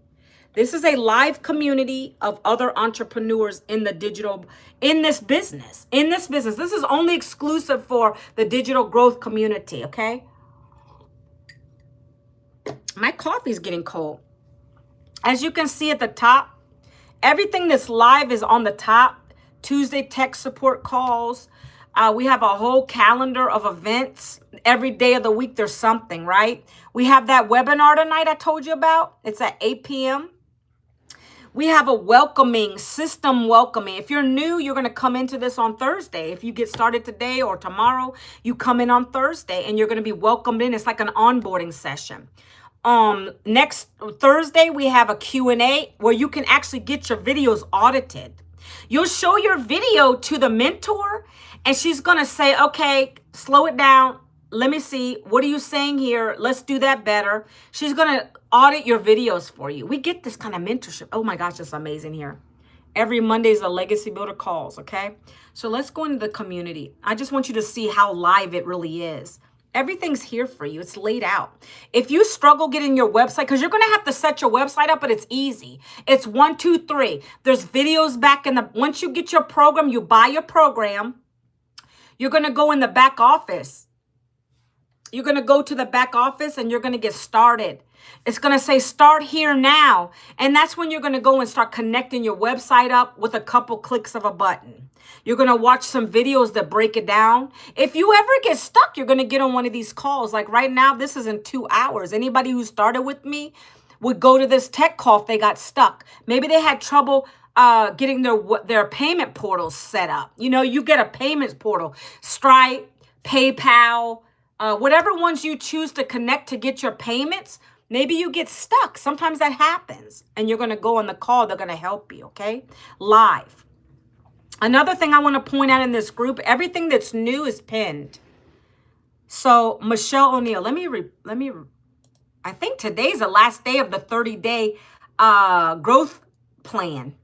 This is a live community of other entrepreneurs in the this business. This is only exclusive for the digital growth community, okay? My coffee is getting cold. As you can see at the top, everything that's live is on the top. Tuesday tech support calls. We have a whole calendar of events. Every day of the week, there's something, right? We have that webinar tonight I told you about. It's at 8 p.m. We have a system welcoming. If you're new, you're going to come into this on Thursday. If you get started today or tomorrow, you come in on Thursday and you're going to be welcomed in. It's like an onboarding session. Next Thursday, we have a Q&A where you can actually get your videos audited. You'll show your video to the mentor and she's going to say, okay, slow it down. Let me see. What are you saying here? Let's do that better. She's going to audit your videos for you. We get this kind of mentorship. Oh my gosh, it's amazing here. Every Monday is a Legacy Builder calls, okay? So let's go into the community. I just want you to see how live it really is. Everything's here for you. It's laid out. If you struggle getting your website, because you're going to have to set your website up, but it's easy. It's 1, 2, 3. There's videos back in once you get your program, you buy your program, you're going to go in the back office. You're going to go to the back office and you're going to get started. It's going to say start here now. And that's when you're going to go and start connecting your website up with a couple clicks of a button. You're going to watch some videos that break it down. If you ever get stuck, you're going to get on one of these calls. Like right now, this is in 2 hours. Anybody who started with me, would go to this tech call if they got stuck. Maybe they had trouble getting their payment portals set up. You know, you get a payments portal, Stripe, PayPal, whatever ones you choose to connect to get your payments. Maybe you get stuck. Sometimes that happens, and you're going to go on the call. They're going to help you, okay? Live. Another thing I want to point out in this group, everything that's new is pinned. So Michelle O'Neill, I think today's the last day of the 30-day growth plan.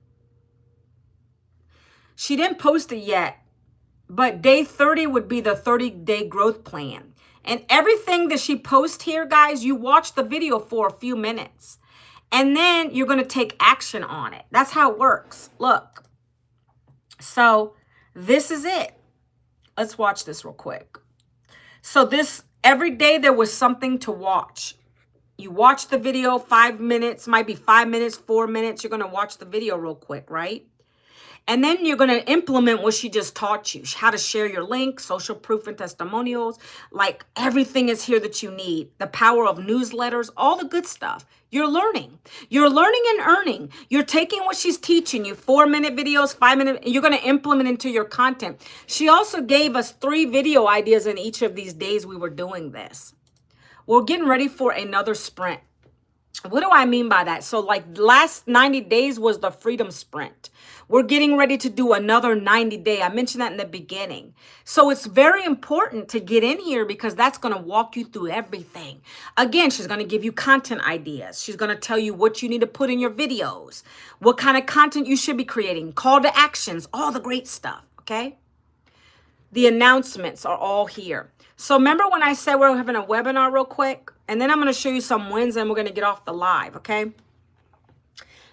She didn't post it yet, but day 30 would be the 30-day growth plan. And everything that she posts here, guys, you watch the video for a few minutes, and then you're going to take action on it. That's how it works. Look. So this is it. Let's watch this real quick. So every day there was something to watch. You watch the video 5 minutes, might be 5 minutes, 4 minutes. You're going to watch the video real quick, right? And then you're going to implement what she just taught you. How to share your links, social proof and testimonials. Like everything is here that you need. The power of newsletters, all the good stuff. You're learning. You're learning and earning. You're taking what she's teaching you, 4-minute videos, 5-minute, and you're going to implement into your content. She also gave us 3 video ideas in each of these days we were doing this. We're getting ready for another sprint. What do I mean by that? So like last 90 days was the freedom sprint. We're getting ready to do another 90-day. I mentioned that in the beginning. So it's very important to get in here because that's going to walk you through everything. Again, she's going to give you content ideas. She's going to tell you what you need to put in your videos, what kind of content you should be creating, call to actions, all the great stuff, okay? The announcements are all here. So remember when I said we're having a webinar real quick? And then I'm going to show you some wins and we're going to get off the live, okay?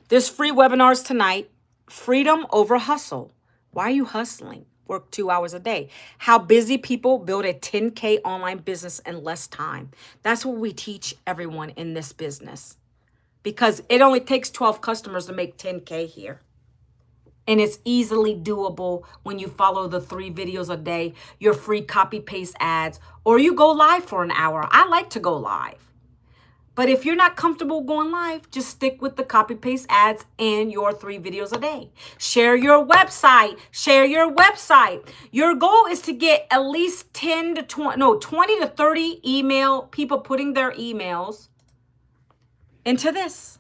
There's free webinars tonight. Freedom over hustle. Why are you hustling? Work 2 hours a day. How busy people build a 10K online business in less time. That's what we teach everyone in this business. Because it only takes 12 customers to make 10K here. And it's easily doable when you follow the 3 videos a day, your free copy paste ads, or you go live for an hour. I like to go live. But if you're not comfortable going live, just stick with the copy paste ads and your 3 videos a day. Share your website. Share your website. Your goal is to get at least 20 to 30 email people putting their emails into this.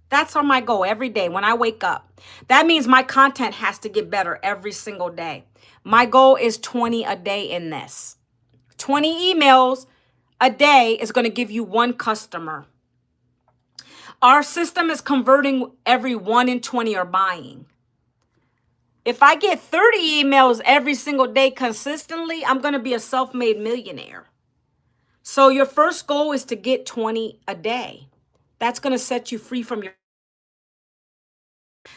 That's my goal every day when I wake up. That means my content has to get better every single day. My goal is 20 a day in this. 20 emails a day is going to give you 1 customer. Our system is converting every 1 in 20 are buying. If I get 30 emails every single day consistently, I'm going to be a self-made millionaire. So your first goal is to get 20 a day. That's going to set you free from your.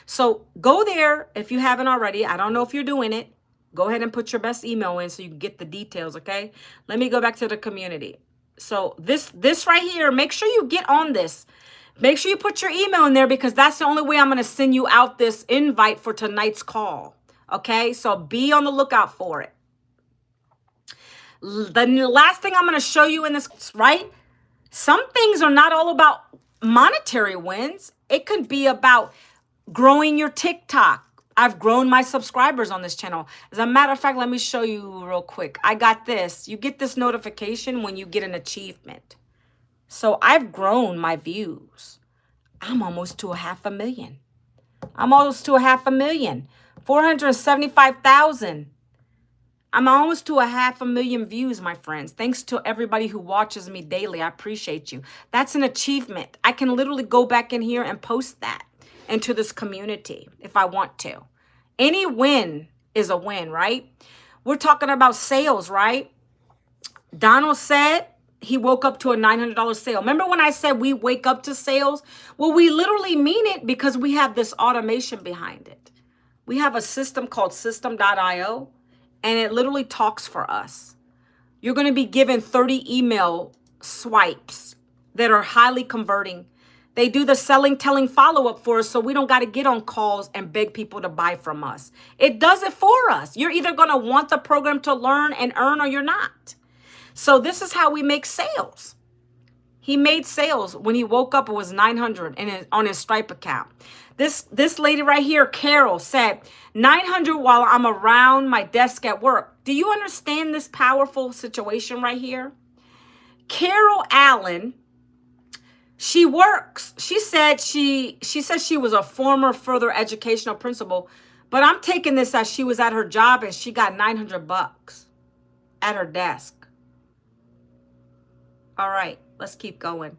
So go there if you haven't already. I don't know if you're doing it. Go ahead and put your best email in so you can get the details, okay? Let me go back to the community. So this right here, make sure you get on this. Make sure you put your email in there because that's the only way I'm going to send you out this invite for tonight's call, okay? So be on the lookout for it. The last thing I'm going to show you in this, right? Some things are not all about monetary wins. It could be about growing your TikTok. I've grown my subscribers on this channel. As a matter of fact, let me show you real quick. I got this. You get this notification when you get an achievement. So I've grown my views. I'm almost to 500,000. I'm almost to 500,000. 475,000. I'm almost to 500,000 views, my friends. Thanks to everybody who watches me daily. I appreciate you. That's an achievement. I can literally go back in here and post that into this community if I want to. Any win is a win, right? We're talking about sales, right? Donald said he woke up to a $900 sale. Remember when I said we wake up to sales? Well, we literally mean it because we have this automation behind it. We have a system called system.io, and it literally talks for us. You're going to be given 30 email swipes that are highly converting. They do the selling, telling follow-up for us so we don't got to get on calls and beg people to buy from us. It does it for us. You're either going to want the program to learn and earn or you're not. So this is how we make sales. He made sales. When he woke up, it was 900 on his Stripe account. This lady right here, Carol, said 900 while I'm around my desk at work. Do you understand this powerful situation right here? Carol Allen, she works. She said she was a former further educational principal, but I'm taking this as she was at her job and she got $900 at her desk. All right, let's keep going.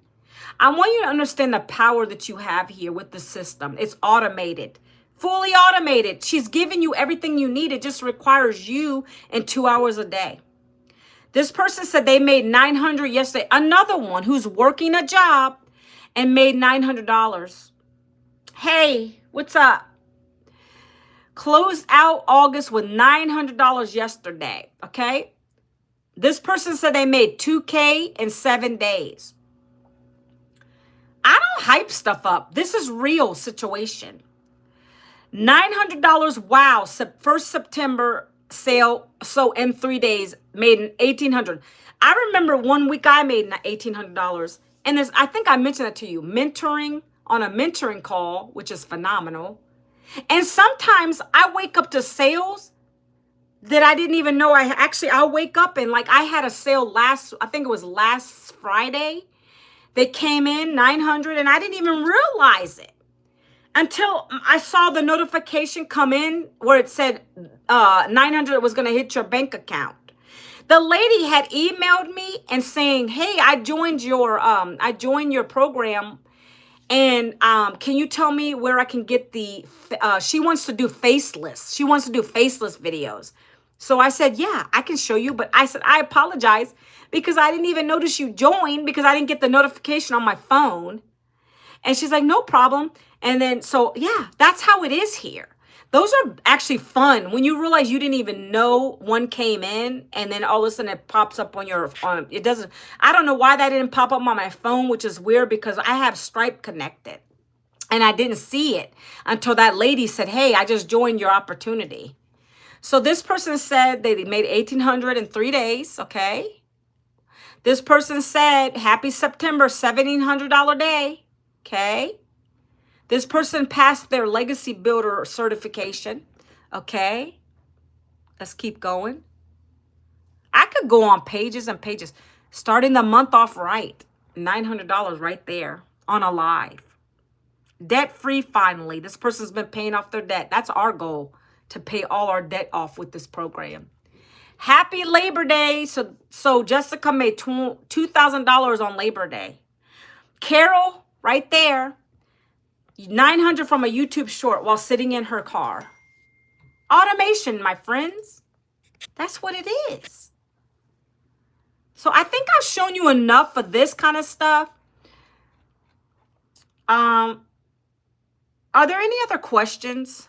I want you to understand the power that you have here with the system. It's automated, fully automated. She's giving you everything you need. It just requires you in 2 hours a day. This person said they made $900 yesterday. Another one who's working a job and made $900. Hey, what's up? Closed out August with $900 yesterday, okay? This person said they made $2K in 7 days. I don't hype stuff up. This is real situation. $900, wow. First September sale, so in 3 days, made $1,800. I remember 1 week I made $1,800. And this, I think I mentioned that to you, mentoring on a mentoring call, which is phenomenal. And sometimes I wake up to sales that I didn't even know. I'll wake up and like I had a sale I think it was last Friday. They came in 900 and I didn't even realize it until I saw the notification come in where it said 900 was going to hit your bank account. The lady had emailed me and saying, "Hey, I joined your program, and can you tell me where I can get the?" She wants to do faceless. She wants to do faceless videos. So I said, "Yeah, I can show you." But I said, "I apologize because I didn't even notice you joined because I didn't get the notification on my phone." And she's like, "No problem." And then so yeah, that's how it is here. Those are actually fun when you realize you didn't even know one came in and then all of a sudden it pops up on your phone. It doesn't, I don't know why that didn't pop up on my phone, which is weird because I have Stripe connected and I didn't see it until that lady said, "Hey, I just joined your opportunity." So this person said they made $1,800 in 3 days. Okay. This person said, "Happy September, $1,700 day." Okay. This person passed their legacy builder certification. Okay. Let's keep going. I could go on pages and pages. Starting the month off right. $900 right there on a live. Debt-free finally. This person's been paying off their debt. That's our goal, to pay all our debt off with this program. Happy Labor Day. So Jessica made $2,000 on Labor Day. Carol, right there. 900 from a YouTube short while sitting in her car. Automation, my friends. That's what it is. So I think I've shown you enough of this kind of stuff. Are there any other questions?